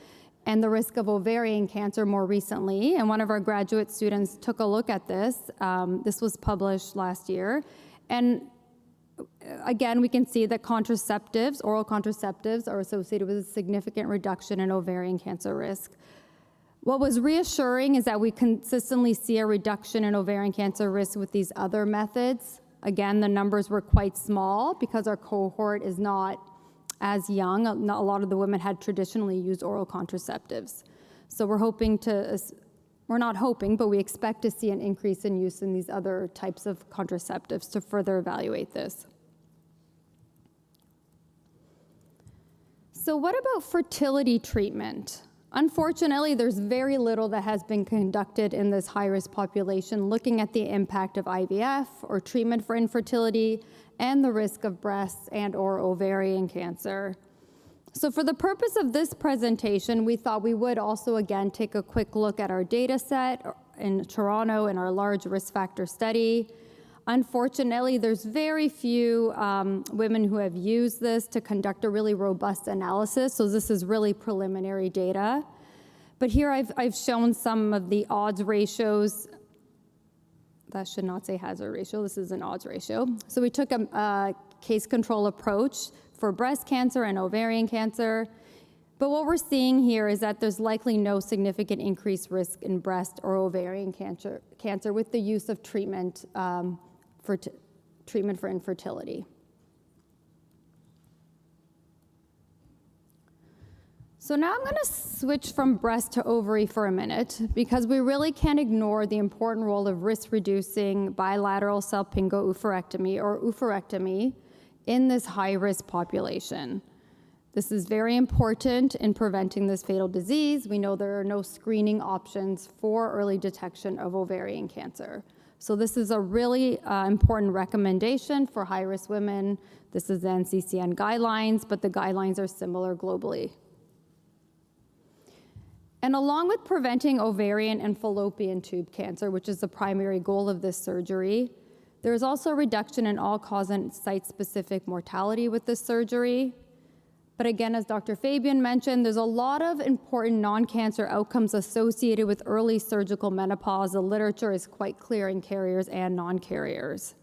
and the risk of ovarian cancer more recently. And one of our graduate students took a look at this. This was published last year. And again, we can see that contraceptives, oral contraceptives, are associated with a significant reduction in ovarian cancer risk. What was reassuring is that we consistently see a reduction in ovarian cancer risk with these other methods. Again, the numbers were quite small because our cohort is not as young. A lot of the women had traditionally used oral contraceptives. So we're not hoping, but we expect to see an increase in use in these other types of contraceptives to further evaluate this. So what about fertility treatment? Unfortunately, there's very little that has been conducted in this high-risk population looking at the impact of IVF or treatment for infertility and the risk of breast and/or ovarian cancer. So for the purpose of this presentation, we thought we would also again take a quick look at our data set in Toronto in our large risk factor study. Unfortunately, there's very few women who have used this to conduct a really robust analysis, so this is really preliminary data. But here I've shown some of the odds ratios. That should not say hazard ratio, this is an odds ratio. So we took a case control approach for breast cancer and ovarian cancer. But what we're seeing here is that there's likely no significant increased risk in breast or ovarian cancer with the use of treatment treatment for infertility. So now I'm going to switch from breast to ovary for a minute, because we really can't ignore the important role of risk-reducing bilateral salpingo-oophorectomy, or oophorectomy, in this high-risk population. This is very important in preventing this fatal disease. We know there are no screening options for early detection of ovarian cancer. So this is a really important recommendation for high-risk women. This is the NCCN guidelines, but the guidelines are similar globally. And along with preventing ovarian and fallopian tube cancer, which is the primary goal of this surgery, there is also a reduction in all-cause and site-specific mortality with this surgery. But again, as Dr. Fabian mentioned, there's a lot of important non-cancer outcomes associated with early surgical menopause. The literature is quite clear in carriers and non-carriers.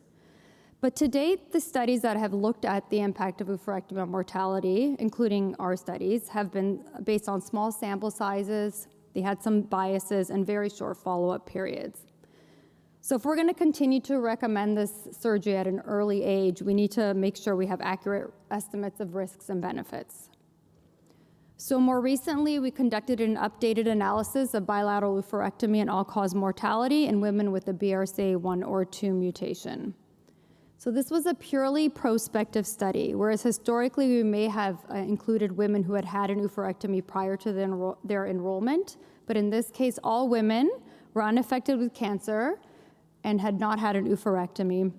But to date, the studies that have looked at the impact of oophorectomy on mortality, including our studies, have been based on small sample sizes. They had some biases and very short follow-up periods. So if we're going to continue to recommend this surgery at an early age, we need to make sure we have accurate estimates of risks and benefits. So more recently, we conducted an updated analysis of bilateral oophorectomy and all-cause mortality in women with a BRCA1 or 2 mutation. So this was a purely prospective study, whereas historically we may have included women who had had an oophorectomy prior to their enrollment, but in this case, all women were unaffected with cancer and had not had an oophorectomy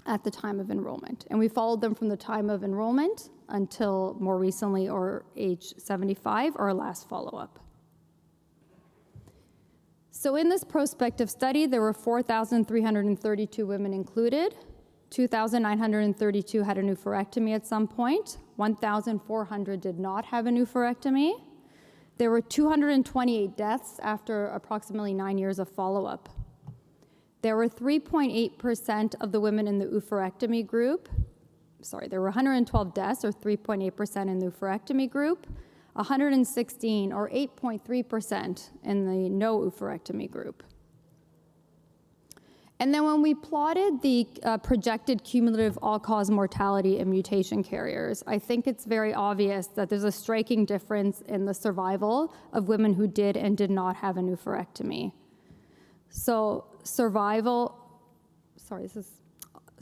at the time of enrollment. And we followed them from the time of enrollment until more recently, or age 75, or our last follow-up. So in this prospective study, there were 4,332 women included. 2,932 had an oophorectomy at some point. 1,400 did not have an oophorectomy. There were 228 deaths after approximately 9 years of follow-up. There were 3.8% of the women in the oophorectomy group. There were 112 deaths, or 3.8% in the oophorectomy group, 116, or 8.3% in the no oophorectomy group. And then when we plotted the projected cumulative all-cause mortality in mutation carriers, I think it's very obvious that there's a striking difference in the survival of women who did and did not have an oophorectomy. So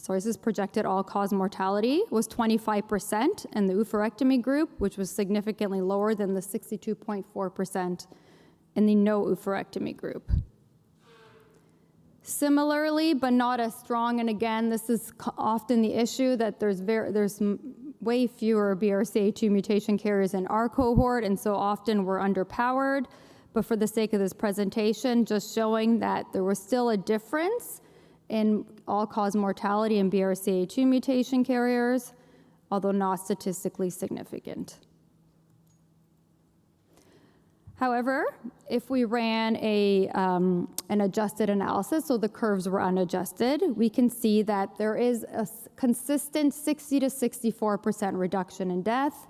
this is projected all-cause mortality was 25% in the oophorectomy group, which was significantly lower than the 62.4% in the no oophorectomy group. Similarly, but not as strong, and again, this is often the issue, that there's way fewer BRCA2 mutation carriers in our cohort, and so often we're underpowered. But for the sake of this presentation, just showing that there was still a difference in all-cause mortality in BRCA2 mutation carriers, although not statistically significant. However, if we ran an adjusted analysis, so the curves were unadjusted, we can see that there is a consistent 60 to 64% reduction in death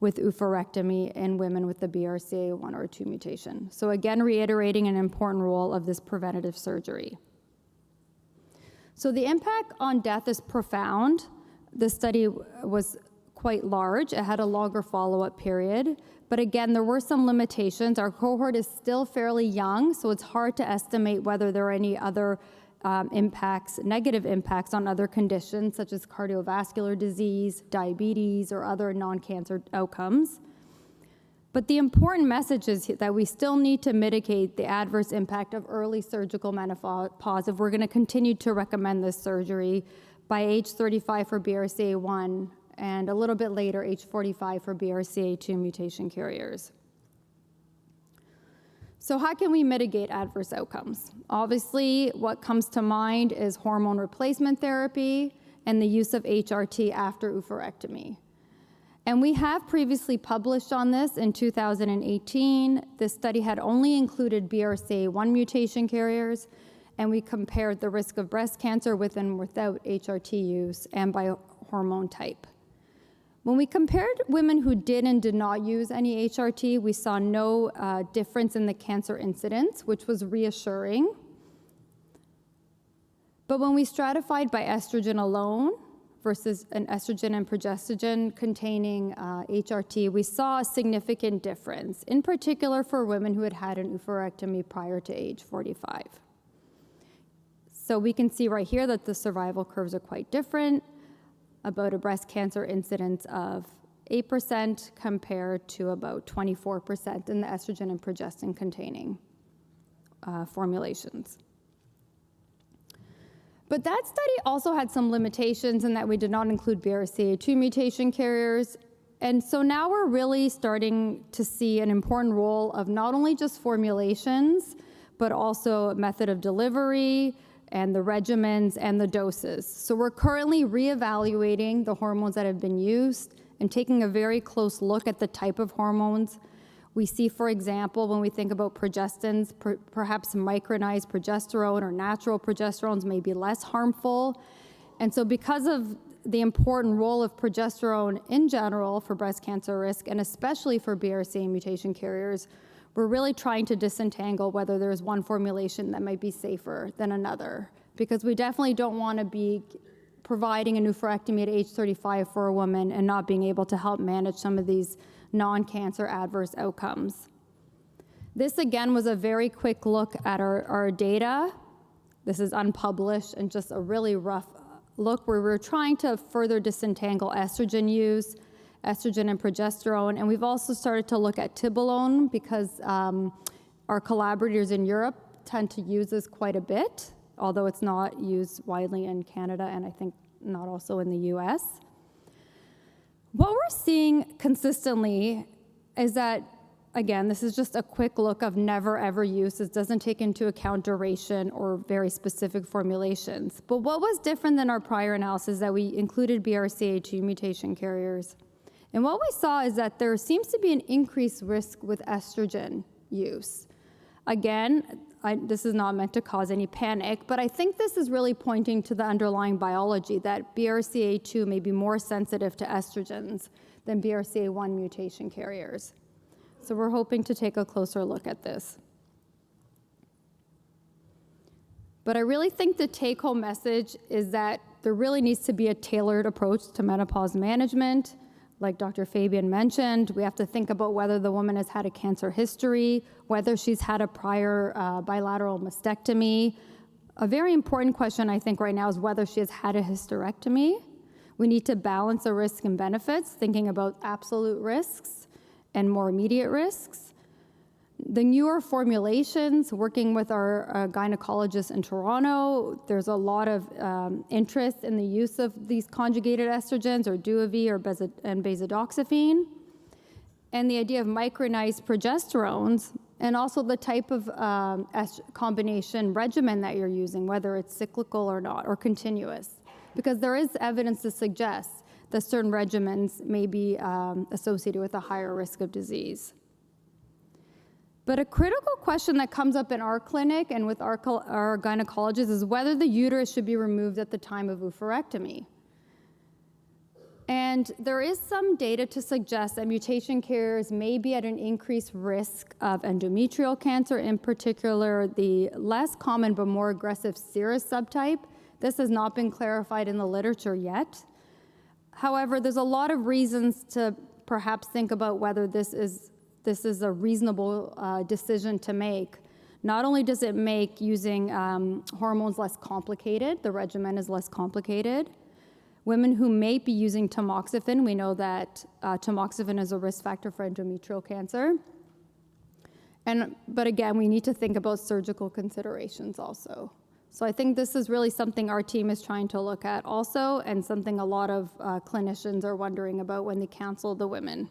with oophorectomy in women with the BRCA1 or 2 mutation. So again, reiterating an important role of this preventative surgery. So the impact on death is profound. The study was quite large. It had a longer follow-up period. But again, there were some limitations. Our cohort is still fairly young, so it's hard to estimate whether there are any other negative impacts on other conditions, such as cardiovascular disease, diabetes, or other non-cancer outcomes. But the important message is that we still need to mitigate the adverse impact of early surgical menopause if we're going to continue to recommend this surgery by age 35 for BRCA1 and a little bit later, age 45 for BRCA2 mutation carriers. So how can we mitigate adverse outcomes? Obviously, what comes to mind is hormone replacement therapy and the use of HRT after oophorectomy. And we have previously published on this in 2018. This study had only included BRCA1 mutation carriers, and we compared the risk of breast cancer with and without HRT use and by hormone type. When we compared women who did and did not use any HRT, we saw no difference in the cancer incidence, which was reassuring. But when we stratified by estrogen alone versus an estrogen and progestogen containing HRT, we saw a significant difference, in particular for women who had had an oophorectomy prior to age 45. So we can see right here that the survival curves are quite different, about a breast cancer incidence of 8% compared to about 24% in the estrogen and progestin containing formulations. But that study also had some limitations in that we did not include BRCA2 mutation carriers. And so now we're really starting to see an important role of not only just formulations, but also method of delivery, and the regimens and the doses. So we're currently reevaluating the hormones that have been used and taking a very close look at the type of hormones. We see, for example, when we think about progestins, perhaps micronized progesterone or natural progesterones may be less harmful. And so because of the important role of progesterone in general for breast cancer risk, and especially for BRCA mutation carriers, we're really trying to disentangle whether there's one formulation that might be safer than another, because we definitely don't want to be providing a oophorectomy at age 35 for a woman and not being able to help manage some of these non-cancer adverse outcomes. This again was a very quick look at our data. This is unpublished and just a really rough look where we're trying to further disentangle estrogen use, estrogen and progesterone, and we've also started to look at tibolone because our collaborators in Europe tend to use this quite a bit, although it's not used widely in Canada and I think not also in the US. What we're seeing consistently is that, again, this is just a quick look of never ever use. This doesn't take into account duration or very specific formulations. But what was different than our prior analysis is that we included BRCA2 mutation carriers. And what we saw is that there seems to be an increased risk with estrogen use. Again, this is not meant to cause any panic, but I think this is really pointing to the underlying biology that BRCA2 may be more sensitive to estrogens than BRCA1 mutation carriers. So we're hoping to take a closer look at this. But I really think the take-home message is that there really needs to be a tailored approach to menopause management. Like Dr. Fabian mentioned, we have to think about whether the woman has had a cancer history, whether she's had a prior bilateral mastectomy. A very important question, I think, right now is whether she has had a hysterectomy. We need to balance the risks and benefits, thinking about absolute risks and more immediate risks. The newer formulations, working with our gynecologist in Toronto, there's a lot of interest in the use of these conjugated estrogens, or Duavie and basidoxifene, and the idea of micronized progesterones, and also the type of combination regimen that you're using, whether it's cyclical or not, or continuous, because there is evidence to suggest that certain regimens may be associated with a higher risk of disease. But a critical question that comes up in our clinic and with our gynecologists is whether the uterus should be removed at the time of oophorectomy. And there is some data to suggest that mutation carriers may be at an increased risk of endometrial cancer, in particular the less common but more aggressive serous subtype. This has not been clarified in the literature yet. However, there's a lot of reasons to perhaps think about whether this is a reasonable decision to make. Not only does it make using hormones less complicated, the regimen is less complicated. Women who may be using tamoxifen, we know that tamoxifen is a risk factor for endometrial cancer. But again, we need to think about surgical considerations also. So I think this is really something our team is trying to look at also, and something a lot of clinicians are wondering about when they counsel the women.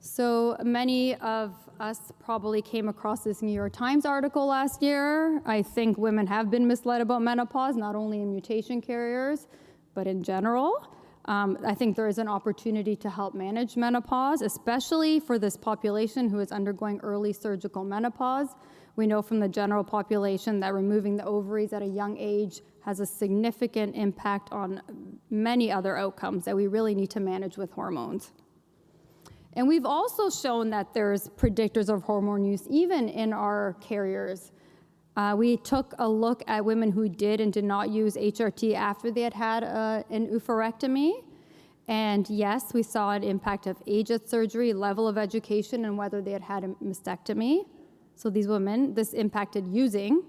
So many of us probably came across this New York Times article last year. I think women have been misled about menopause, not only in mutation carriers, but in general. I think there is an opportunity to help manage menopause, especially for this population who is undergoing early surgical menopause. We know from the general population that removing the ovaries at a young age has a significant impact on many other outcomes that we really need to manage with hormones. And we've also shown that there's predictors of hormone use even in our carriers. We took a look at women who did and did not use HRT after they had had an oophorectomy. And yes, we saw an impact of age at surgery, level of education, and whether they had had a mastectomy. So these women, this impacted using,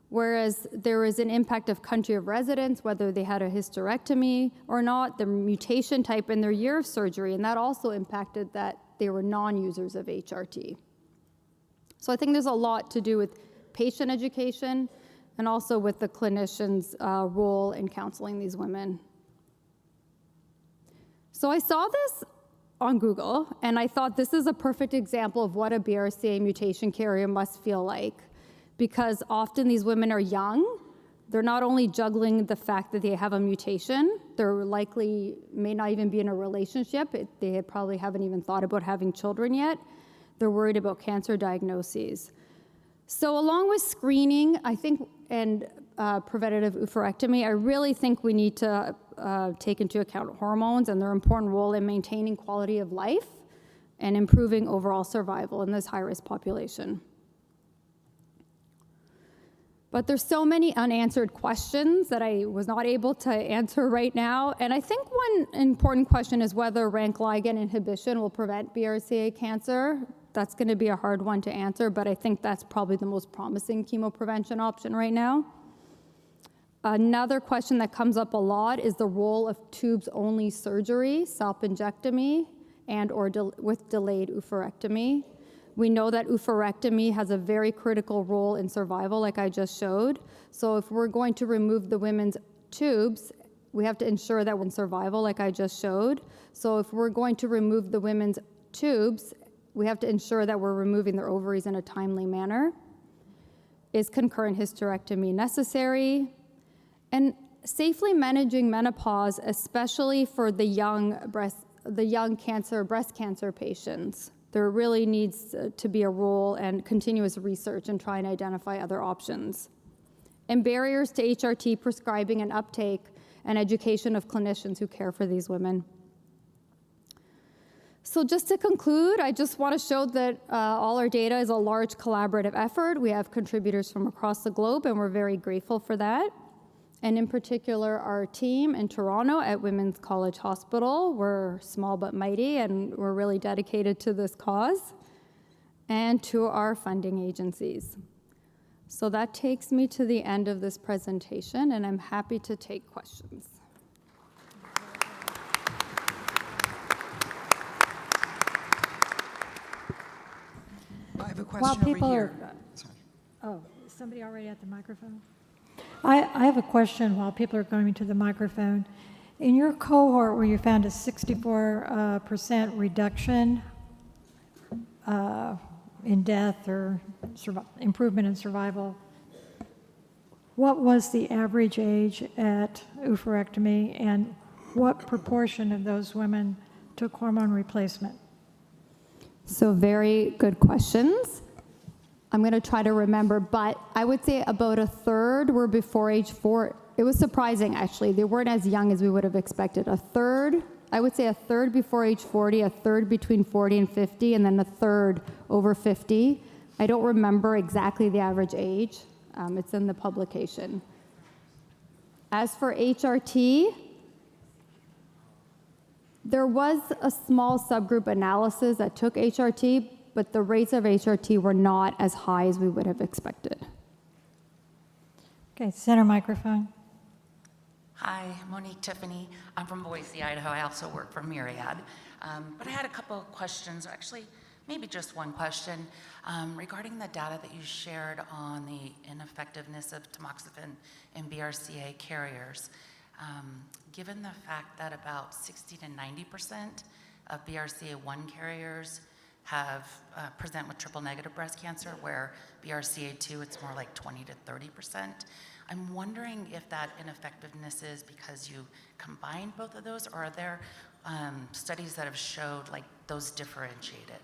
whereas there was an impact of country of residence, whether they had a hysterectomy or not, the mutation type, and their year of surgery, and that also impacted that they were non-users of HRT. So I think there's a lot to do with patient education and also with the clinician's role in counseling these women. So I saw this on Google, and I thought this is a perfect example of what a BRCA mutation carrier must feel like. Because often these women are young, they're not only juggling the fact that they have a mutation, they're likely may not even be in a relationship, they probably haven't even thought about having children yet, they're worried about cancer diagnoses. So along with screening, I think, and preventative oophorectomy, I really think we need to take into account hormones and their important role in maintaining quality of life and improving overall survival in this high-risk population. But there's so many unanswered questions that I was not able to answer right now. And I think one important question is whether rank ligand inhibition will prevent BRCA cancer. That's going to be a hard one to answer, but I think that's probably the most promising chemoprevention option right now. Another question that comes up a lot is the role of tubes-only surgery, salpingectomy, and/or with delayed oophorectomy. We know that oophorectomy has a very critical role in survival, like I just showed. So if we're going to remove the women's tubes, we have to ensure that we're in survival, like I just showed. So if we're going to remove the women's tubes, we have to ensure that we're removing their ovaries in a timely manner. Is concurrent hysterectomy necessary? And safely managing menopause, especially for the young breast cancer patients. There really needs to be a role and continuous research in trying to identify other options. And barriers to HRT prescribing and uptake and education of clinicians who care for these women. So just to conclude, I just want to show that all our data is a large collaborative effort. We have contributors from across the globe, and we're very grateful for that. And in particular, our team in Toronto at Women's College Hospital. We're small but mighty, and we're really dedicated to this cause, and to our funding agencies. So that takes me to the end of this presentation, and I'm happy to take questions. I have a question over here. Sorry. Oh, is somebody already at the microphone? I have a question while people are going to the microphone. In your cohort where you found a 64% reduction in death or improvement in survival, what was the average age at oophorectomy, and what proportion of those women took hormone replacement? So very good questions. I'm going to try to remember, but I would say about a third were before age 4. It was surprising, actually. They weren't as young as we would have expected. A third, I would say a third before age 40, a third between 40 and 50, and then a third over 50. I don't remember exactly the average age. It's in the publication. As for HRT, there was a small subgroup analysis that took HRT, but the rates of HRT were not as high as we would have expected. Okay, center microphone. Hi, Monique Tiffany. I'm from Boise, Idaho. I also work for Myriad. But I had a couple of questions, or actually maybe just one question, regarding the data that you shared on the ineffectiveness of tamoxifen in BRCA carriers. Given the fact that about 60 to 90% of BRCA1 carriers present with triple negative breast cancer, where BRCA2, it's more like 20 to 30%. I'm wondering if that ineffectiveness is because you combined both of those, or are there studies that have showed like those differentiated?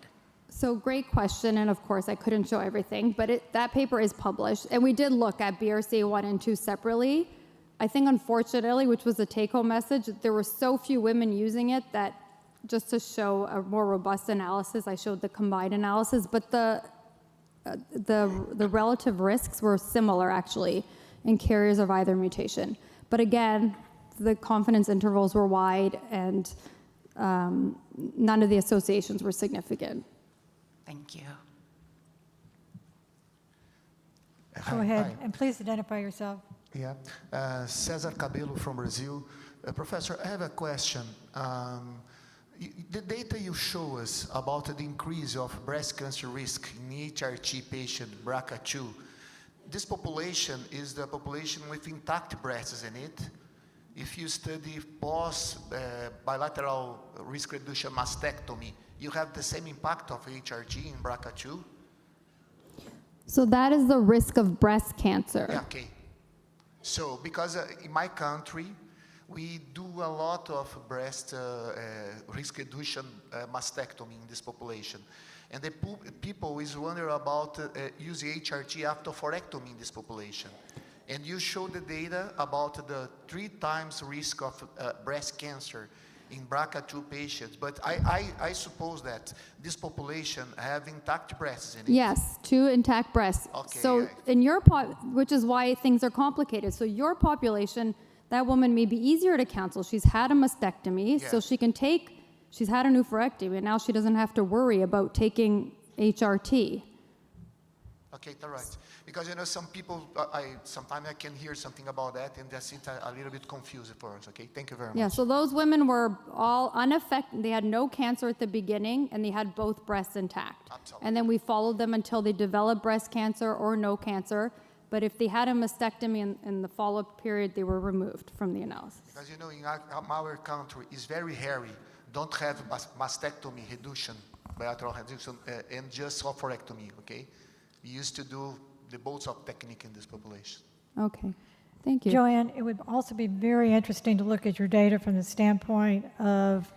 So great question, and of course I couldn't show everything, but that paper is published, and we did look at BRCA1 and 2 separately. I think unfortunately, which was a take-home message, there were so few women using it that just to show a more robust analysis, I showed the combined analysis, but the relative risks were similar actually in carriers of either mutation. But again, the confidence intervals were wide, and none of the associations were significant. Thank you. Go ahead, and please identify yourself. Yeah, Cesar Cabello from Brazil. Professor, I have a question. The data you show us about the increase of breast cancer risk in HRT patient BRCA2, this population is the population with intact breasts, isn't it? If you study bilateral risk reduction mastectomy, you have the same impact of HRT in BRCA2? So that is the risk of breast cancer. Yeah, okay. So, because in my country, we do a lot of breast risk reduction mastectomy in this population. And the people is wondering about using HRT after oophorectomy in this population. And you show the data about the 3 times risk of breast cancer in BRCA2 patients, but I suppose that this population have intact breasts in it. Yes, 2 intact breasts. Okay, So yeah. in your which is why things are complicated. So your population, that woman may be easier to counsel. She's had a mastectomy, so Yes. she can she's had an oophorectomy, and now she doesn't have to worry about taking HRT. Okay, all right. Because some people, sometimes I can hear something about that, and that's a little bit confusing for us. Okay, thank you very much. Yeah, so those women were all unaffected. They had no cancer at the beginning, and they had both breasts intact. Absolutely. And then we followed them until they developed breast cancer or no cancer. But if they had a mastectomy in the follow-up period, they were removed from the analysis. Because in our country, it's very hairy. Don't have mastectomy reduction, bilateral reduction, and just oophorectomy. Okay, we used to do the both of technique in this population. Okay, thank you. Joanne, it would also be very interesting to look at your data from the standpoint of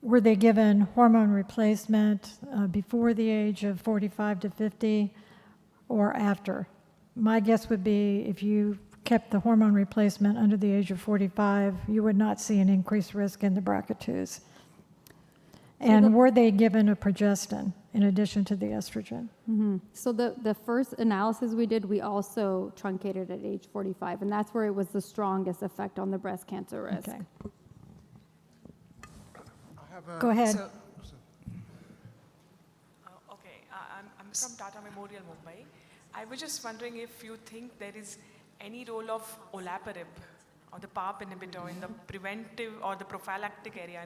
were they given hormone replacement before the age of 45 to 50 or after? My guess would be if you kept the hormone replacement under the age of 45, you would not see an increased risk in the BRCA2s. And were they given a progestin in addition to the estrogen? Mm-hmm. So the first analysis we did, we also truncated at age 45, and that's where it was the strongest effect on the breast cancer risk. Okay. Go ahead. I'm from Tata Memorial, Mumbai. I was just wondering if you think there is any role of olaparib or the PARP inhibitor in the preventive or the prophylactic area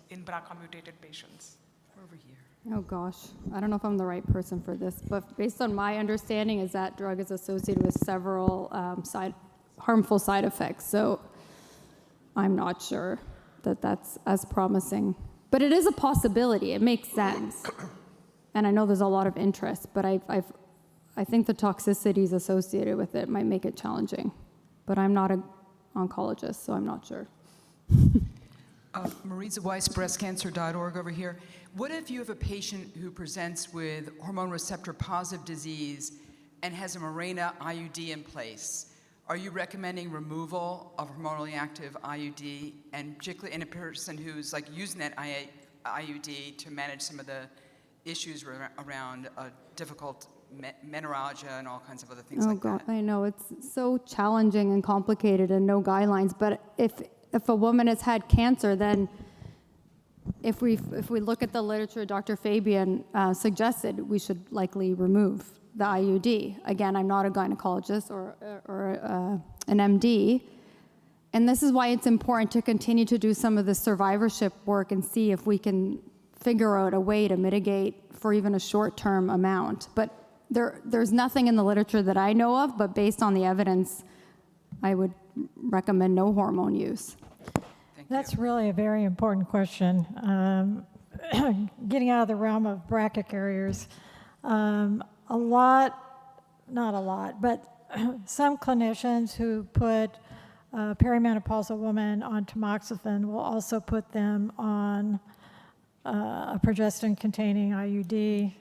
in BRCA mutated patients. Over here. Oh gosh, I don't know if I'm the right person for this, but based on my understanding is that drug is associated with several harmful side effects. So I'm not sure that that's as promising, but it is a possibility. It makes sense. And I know there's a lot of interest, but I think the toxicities associated with it might make it challenging, but I'm not an oncologist, so I'm not sure. Marisa Weiss, breastcancer.org over here. What if you have a patient who presents with hormone receptor positive disease and has a Mirena IUD in place? Are you recommending removal of hormonally active IUD, and particularly in a person who's like using that IUD to manage some of the issues around difficult menorrhagia and all kinds of other things like that? I know, it's so challenging and complicated and no guidelines, but if a woman has had cancer, then if we look at the literature, Dr. Fabian suggested we should likely remove the IUD. Again, I'm not a gynecologist or an MD, and this is why it's important to continue to do some of the survivorship work and see if we can figure out a way to mitigate for even a short-term amount. But there's nothing in the literature that I know of, but based on the evidence, I would recommend no hormone use. That's really a very important question. Getting out of the realm of BRCA carriers, not a lot, but some clinicians who put a perimenopausal woman on tamoxifen will also put them on a progestin-containing IUD,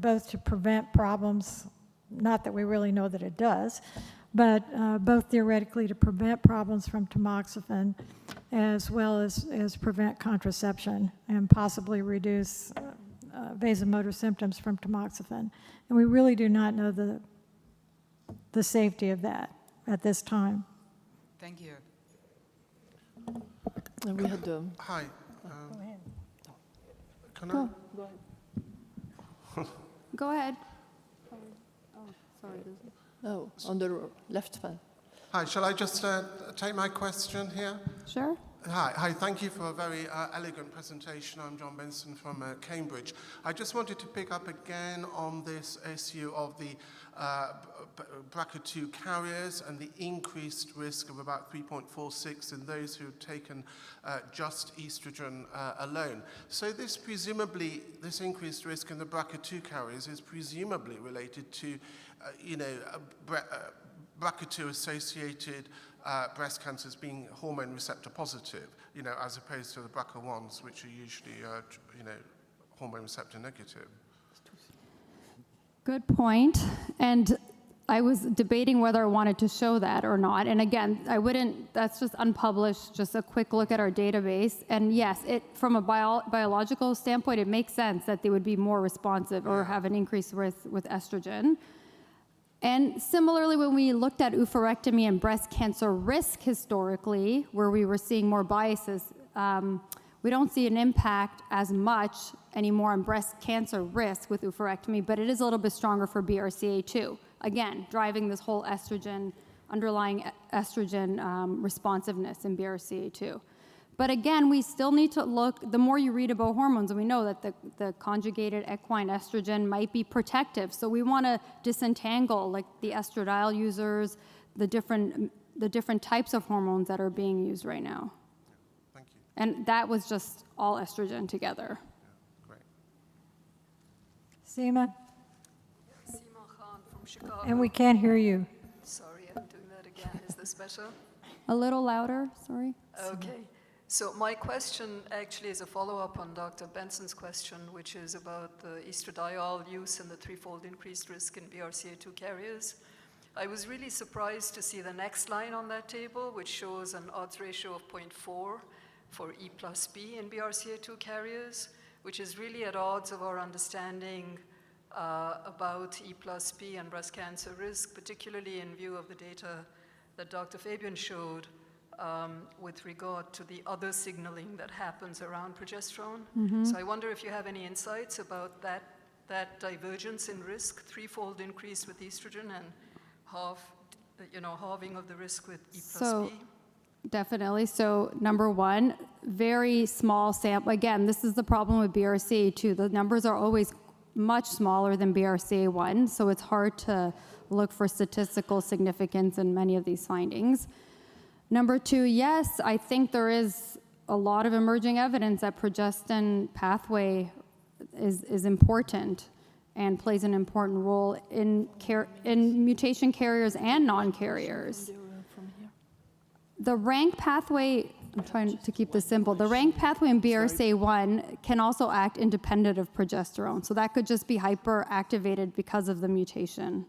both to prevent problems, not that we really know that it does, but both theoretically to prevent problems from tamoxifen, as well as prevent contraception and possibly reduce vasomotor symptoms from tamoxifen. And we really do not know the safety of that at this time. Thank you. And we had Hi. Go ahead. Can Go. I? Go ahead. Oh, sorry. Oh, on the left side. Hi, shall I just take my question here? Sure. Hi, thank you for a very elegant presentation. I'm John Benson from Cambridge. I just wanted to pick up again on this issue of the BRCA2 carriers and the increased risk of about 3.46 in those who've taken just estrogen alone. So this increased risk in the BRCA2 carriers is presumably related to, BRCA2 associated breast cancers being hormone receptor positive, as opposed to the BRCA1s, which are usually, hormone receptor negative. Good point. And I was debating whether I wanted to show that or not. And again, I wouldn't, that's just unpublished, just a quick look at our database. And yes, from a biological standpoint, it makes sense that they would be more responsive or have an increased risk with estrogen. And similarly, when we looked at oophorectomy and breast cancer risk historically, where we were seeing more biases, we don't see an impact as much anymore on breast cancer risk with oophorectomy, but it is a little bit stronger for BRCA2. Again, driving this whole estrogen, underlying estrogen responsiveness in BRCA2. But again, we still need to look, the more you read about hormones, and we know that the conjugated equine estrogen might be protective. So we want to disentangle like the estradiol users, the different types of hormones that are being used right now. Thank you. And that was just all estrogen together. Yeah, great. Seema, Seema Khan from Chicago. and we can't hear you. Sorry, I'm doing that again. Is this better? A little louder, sorry. Okay. So my question actually is a follow-up on Dr. Benson's question, which is about the estradiol use and the threefold increased risk in BRCA2 carriers. I was really surprised to see the next line on that table, which shows an odds ratio of 0.4 for E plus B in BRCA2 carriers, which is really at odds of our understanding about E plus B and breast cancer risk, particularly in view of the data that Dr. Fabian showed with regard to the other signaling that happens around progesterone. So I wonder if you have any insights about that divergence in risk, threefold increase with estrogen and halving of the risk with E plus B. Definitely. So number one, very small sample. Again, this is the problem with BRCA2. The numbers are always much smaller than BRCA1, so it's hard to look for statistical significance in many of these findings. Number two, yes, I think there is a lot of emerging evidence that progestin pathway is important and plays an important role in mutation carriers and non-carriers. The rank pathway, I'm trying to keep this simple, the rank pathway in BRCA1 can also act independent of progesterone, so that could just be hyperactivated because of the mutation.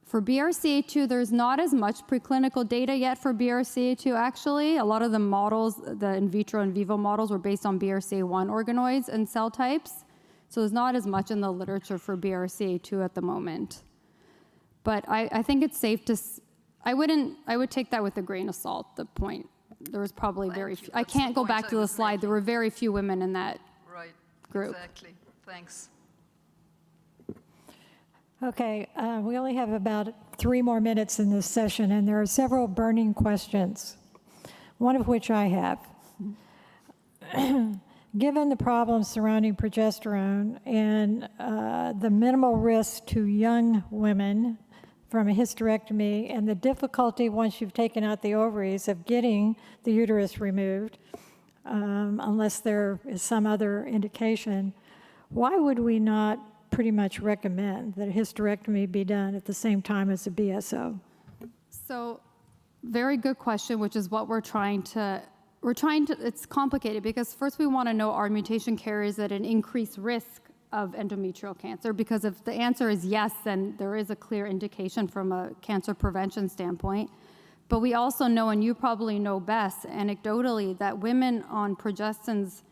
For BRCA2, there's not as much preclinical data yet for BRCA2, actually. A lot of the models, the in vitro and vivo models, were based on BRCA1 organoids and cell types. So there's not as much in the literature for BRCA2 at the moment. But I think it's safe to, I would take that with a grain of salt, the point. There was probably very few. I can't go back to the slide. There were very few women in that group. Exactly. Thanks. Okay, we only have about 3 more minutes in this session, and there are several burning questions, one of which I have. Given the problems surrounding progesterone and the minimal risk to young women from a hysterectomy and the difficulty once you've taken out the ovaries of getting the uterus removed, unless there is some other indication, why would we not pretty much recommend that a hysterectomy be done at the same time as a BSO? So, very good question, which is what we're trying to, it's complicated because first we want to know are mutation carriers at an increased risk of endometrial cancer, because if the answer is yes, then there is a clear indication from a cancer prevention standpoint. But we also know, and you probably know best anecdotally, that women on progestins,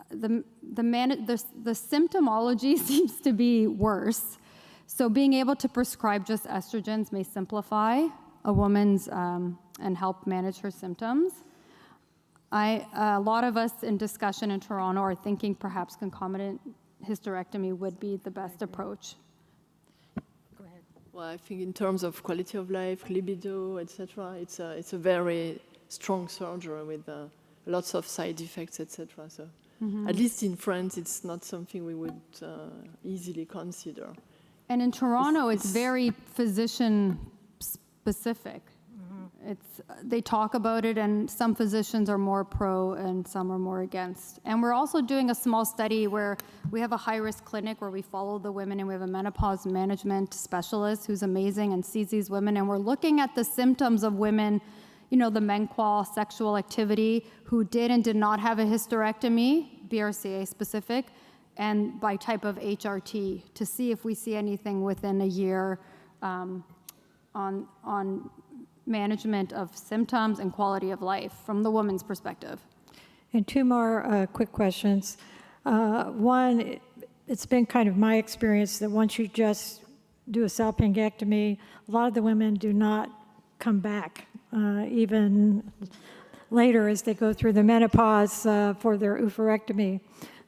the symptomology seems to be worse. So being able to prescribe just estrogens may simplify a woman's and help manage her symptoms. A lot of us in discussion in Toronto are thinking perhaps concomitant hysterectomy would be the best approach. Go ahead. Well, I think in terms of quality of life, libido, etc., it's a very strong surgery with lots of side effects, etc. So. At least in France, it's not something we would easily consider. And in Toronto, it's very physician specific. They talk about it, and some physicians are more pro and some are more against. And we're also doing a small study where we have a high-risk clinic where we follow the women, and we have a menopause management specialist who's amazing and sees these women, and we're looking at the symptoms of women, the menqual sexual activity, who did and did not have a hysterectomy, BRCA specific, and by type of HRT, to see if we see anything within a year on management of symptoms and quality of life from the woman's perspective. And two more quick questions. One, it's been kind of my experience that once you just do a salpingectomy, a lot of the women do not come back, even later as they go through the menopause for their oophorectomy.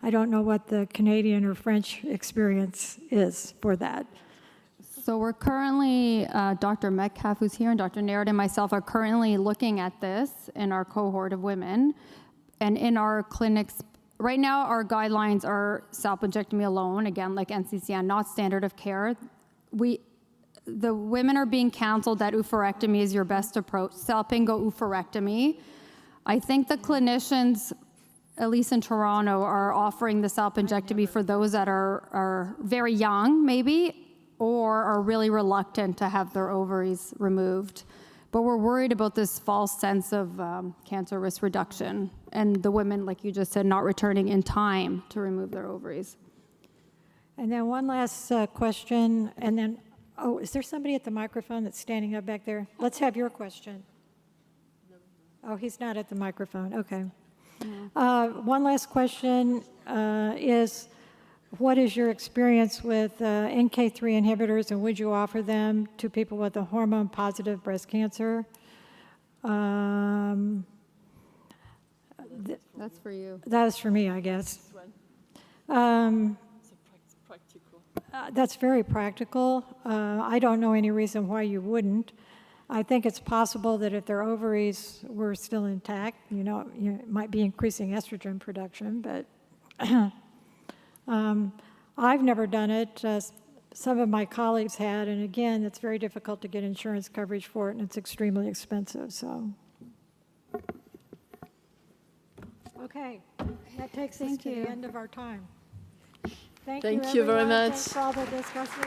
I don't know what the Canadian or French experience is for that. So we're currently, Dr. Metcalf, who's here, and Dr. Narrett and myself are currently looking at this in our cohort of women. And in our clinics, right now our guidelines are salpingectomy alone, again, like NCCN, not standard of care. The women are being counseled that oophorectomy is your best approach, salpingo-oophorectomy. I think the clinicians, at least in Toronto, are offering the salpingectomy for those that are very young, maybe, or are really reluctant to have their ovaries removed. But we're worried about this false sense of cancer risk reduction and the women, like you just said, not returning in time to remove their ovaries. And then one last question, and then, oh, is there somebody at the microphone that's standing up back there? Let's have your question. Oh, he's not at the microphone, okay. One last question is, what is your experience with NK3 inhibitors, and would you offer them to people with a hormone-positive breast cancer? That's for you. That is for me, I guess. That's very practical. I don't know any reason why you wouldn't. I think it's possible that if their ovaries were still intact, you might be increasing estrogen production, but I've never done it. Some of my colleagues had, and again, it's very difficult to get insurance coverage for it, and it's extremely expensive, so. Okay, that takes us to the end of our time. Thank you very everyone. much. Thanks for all the discussion.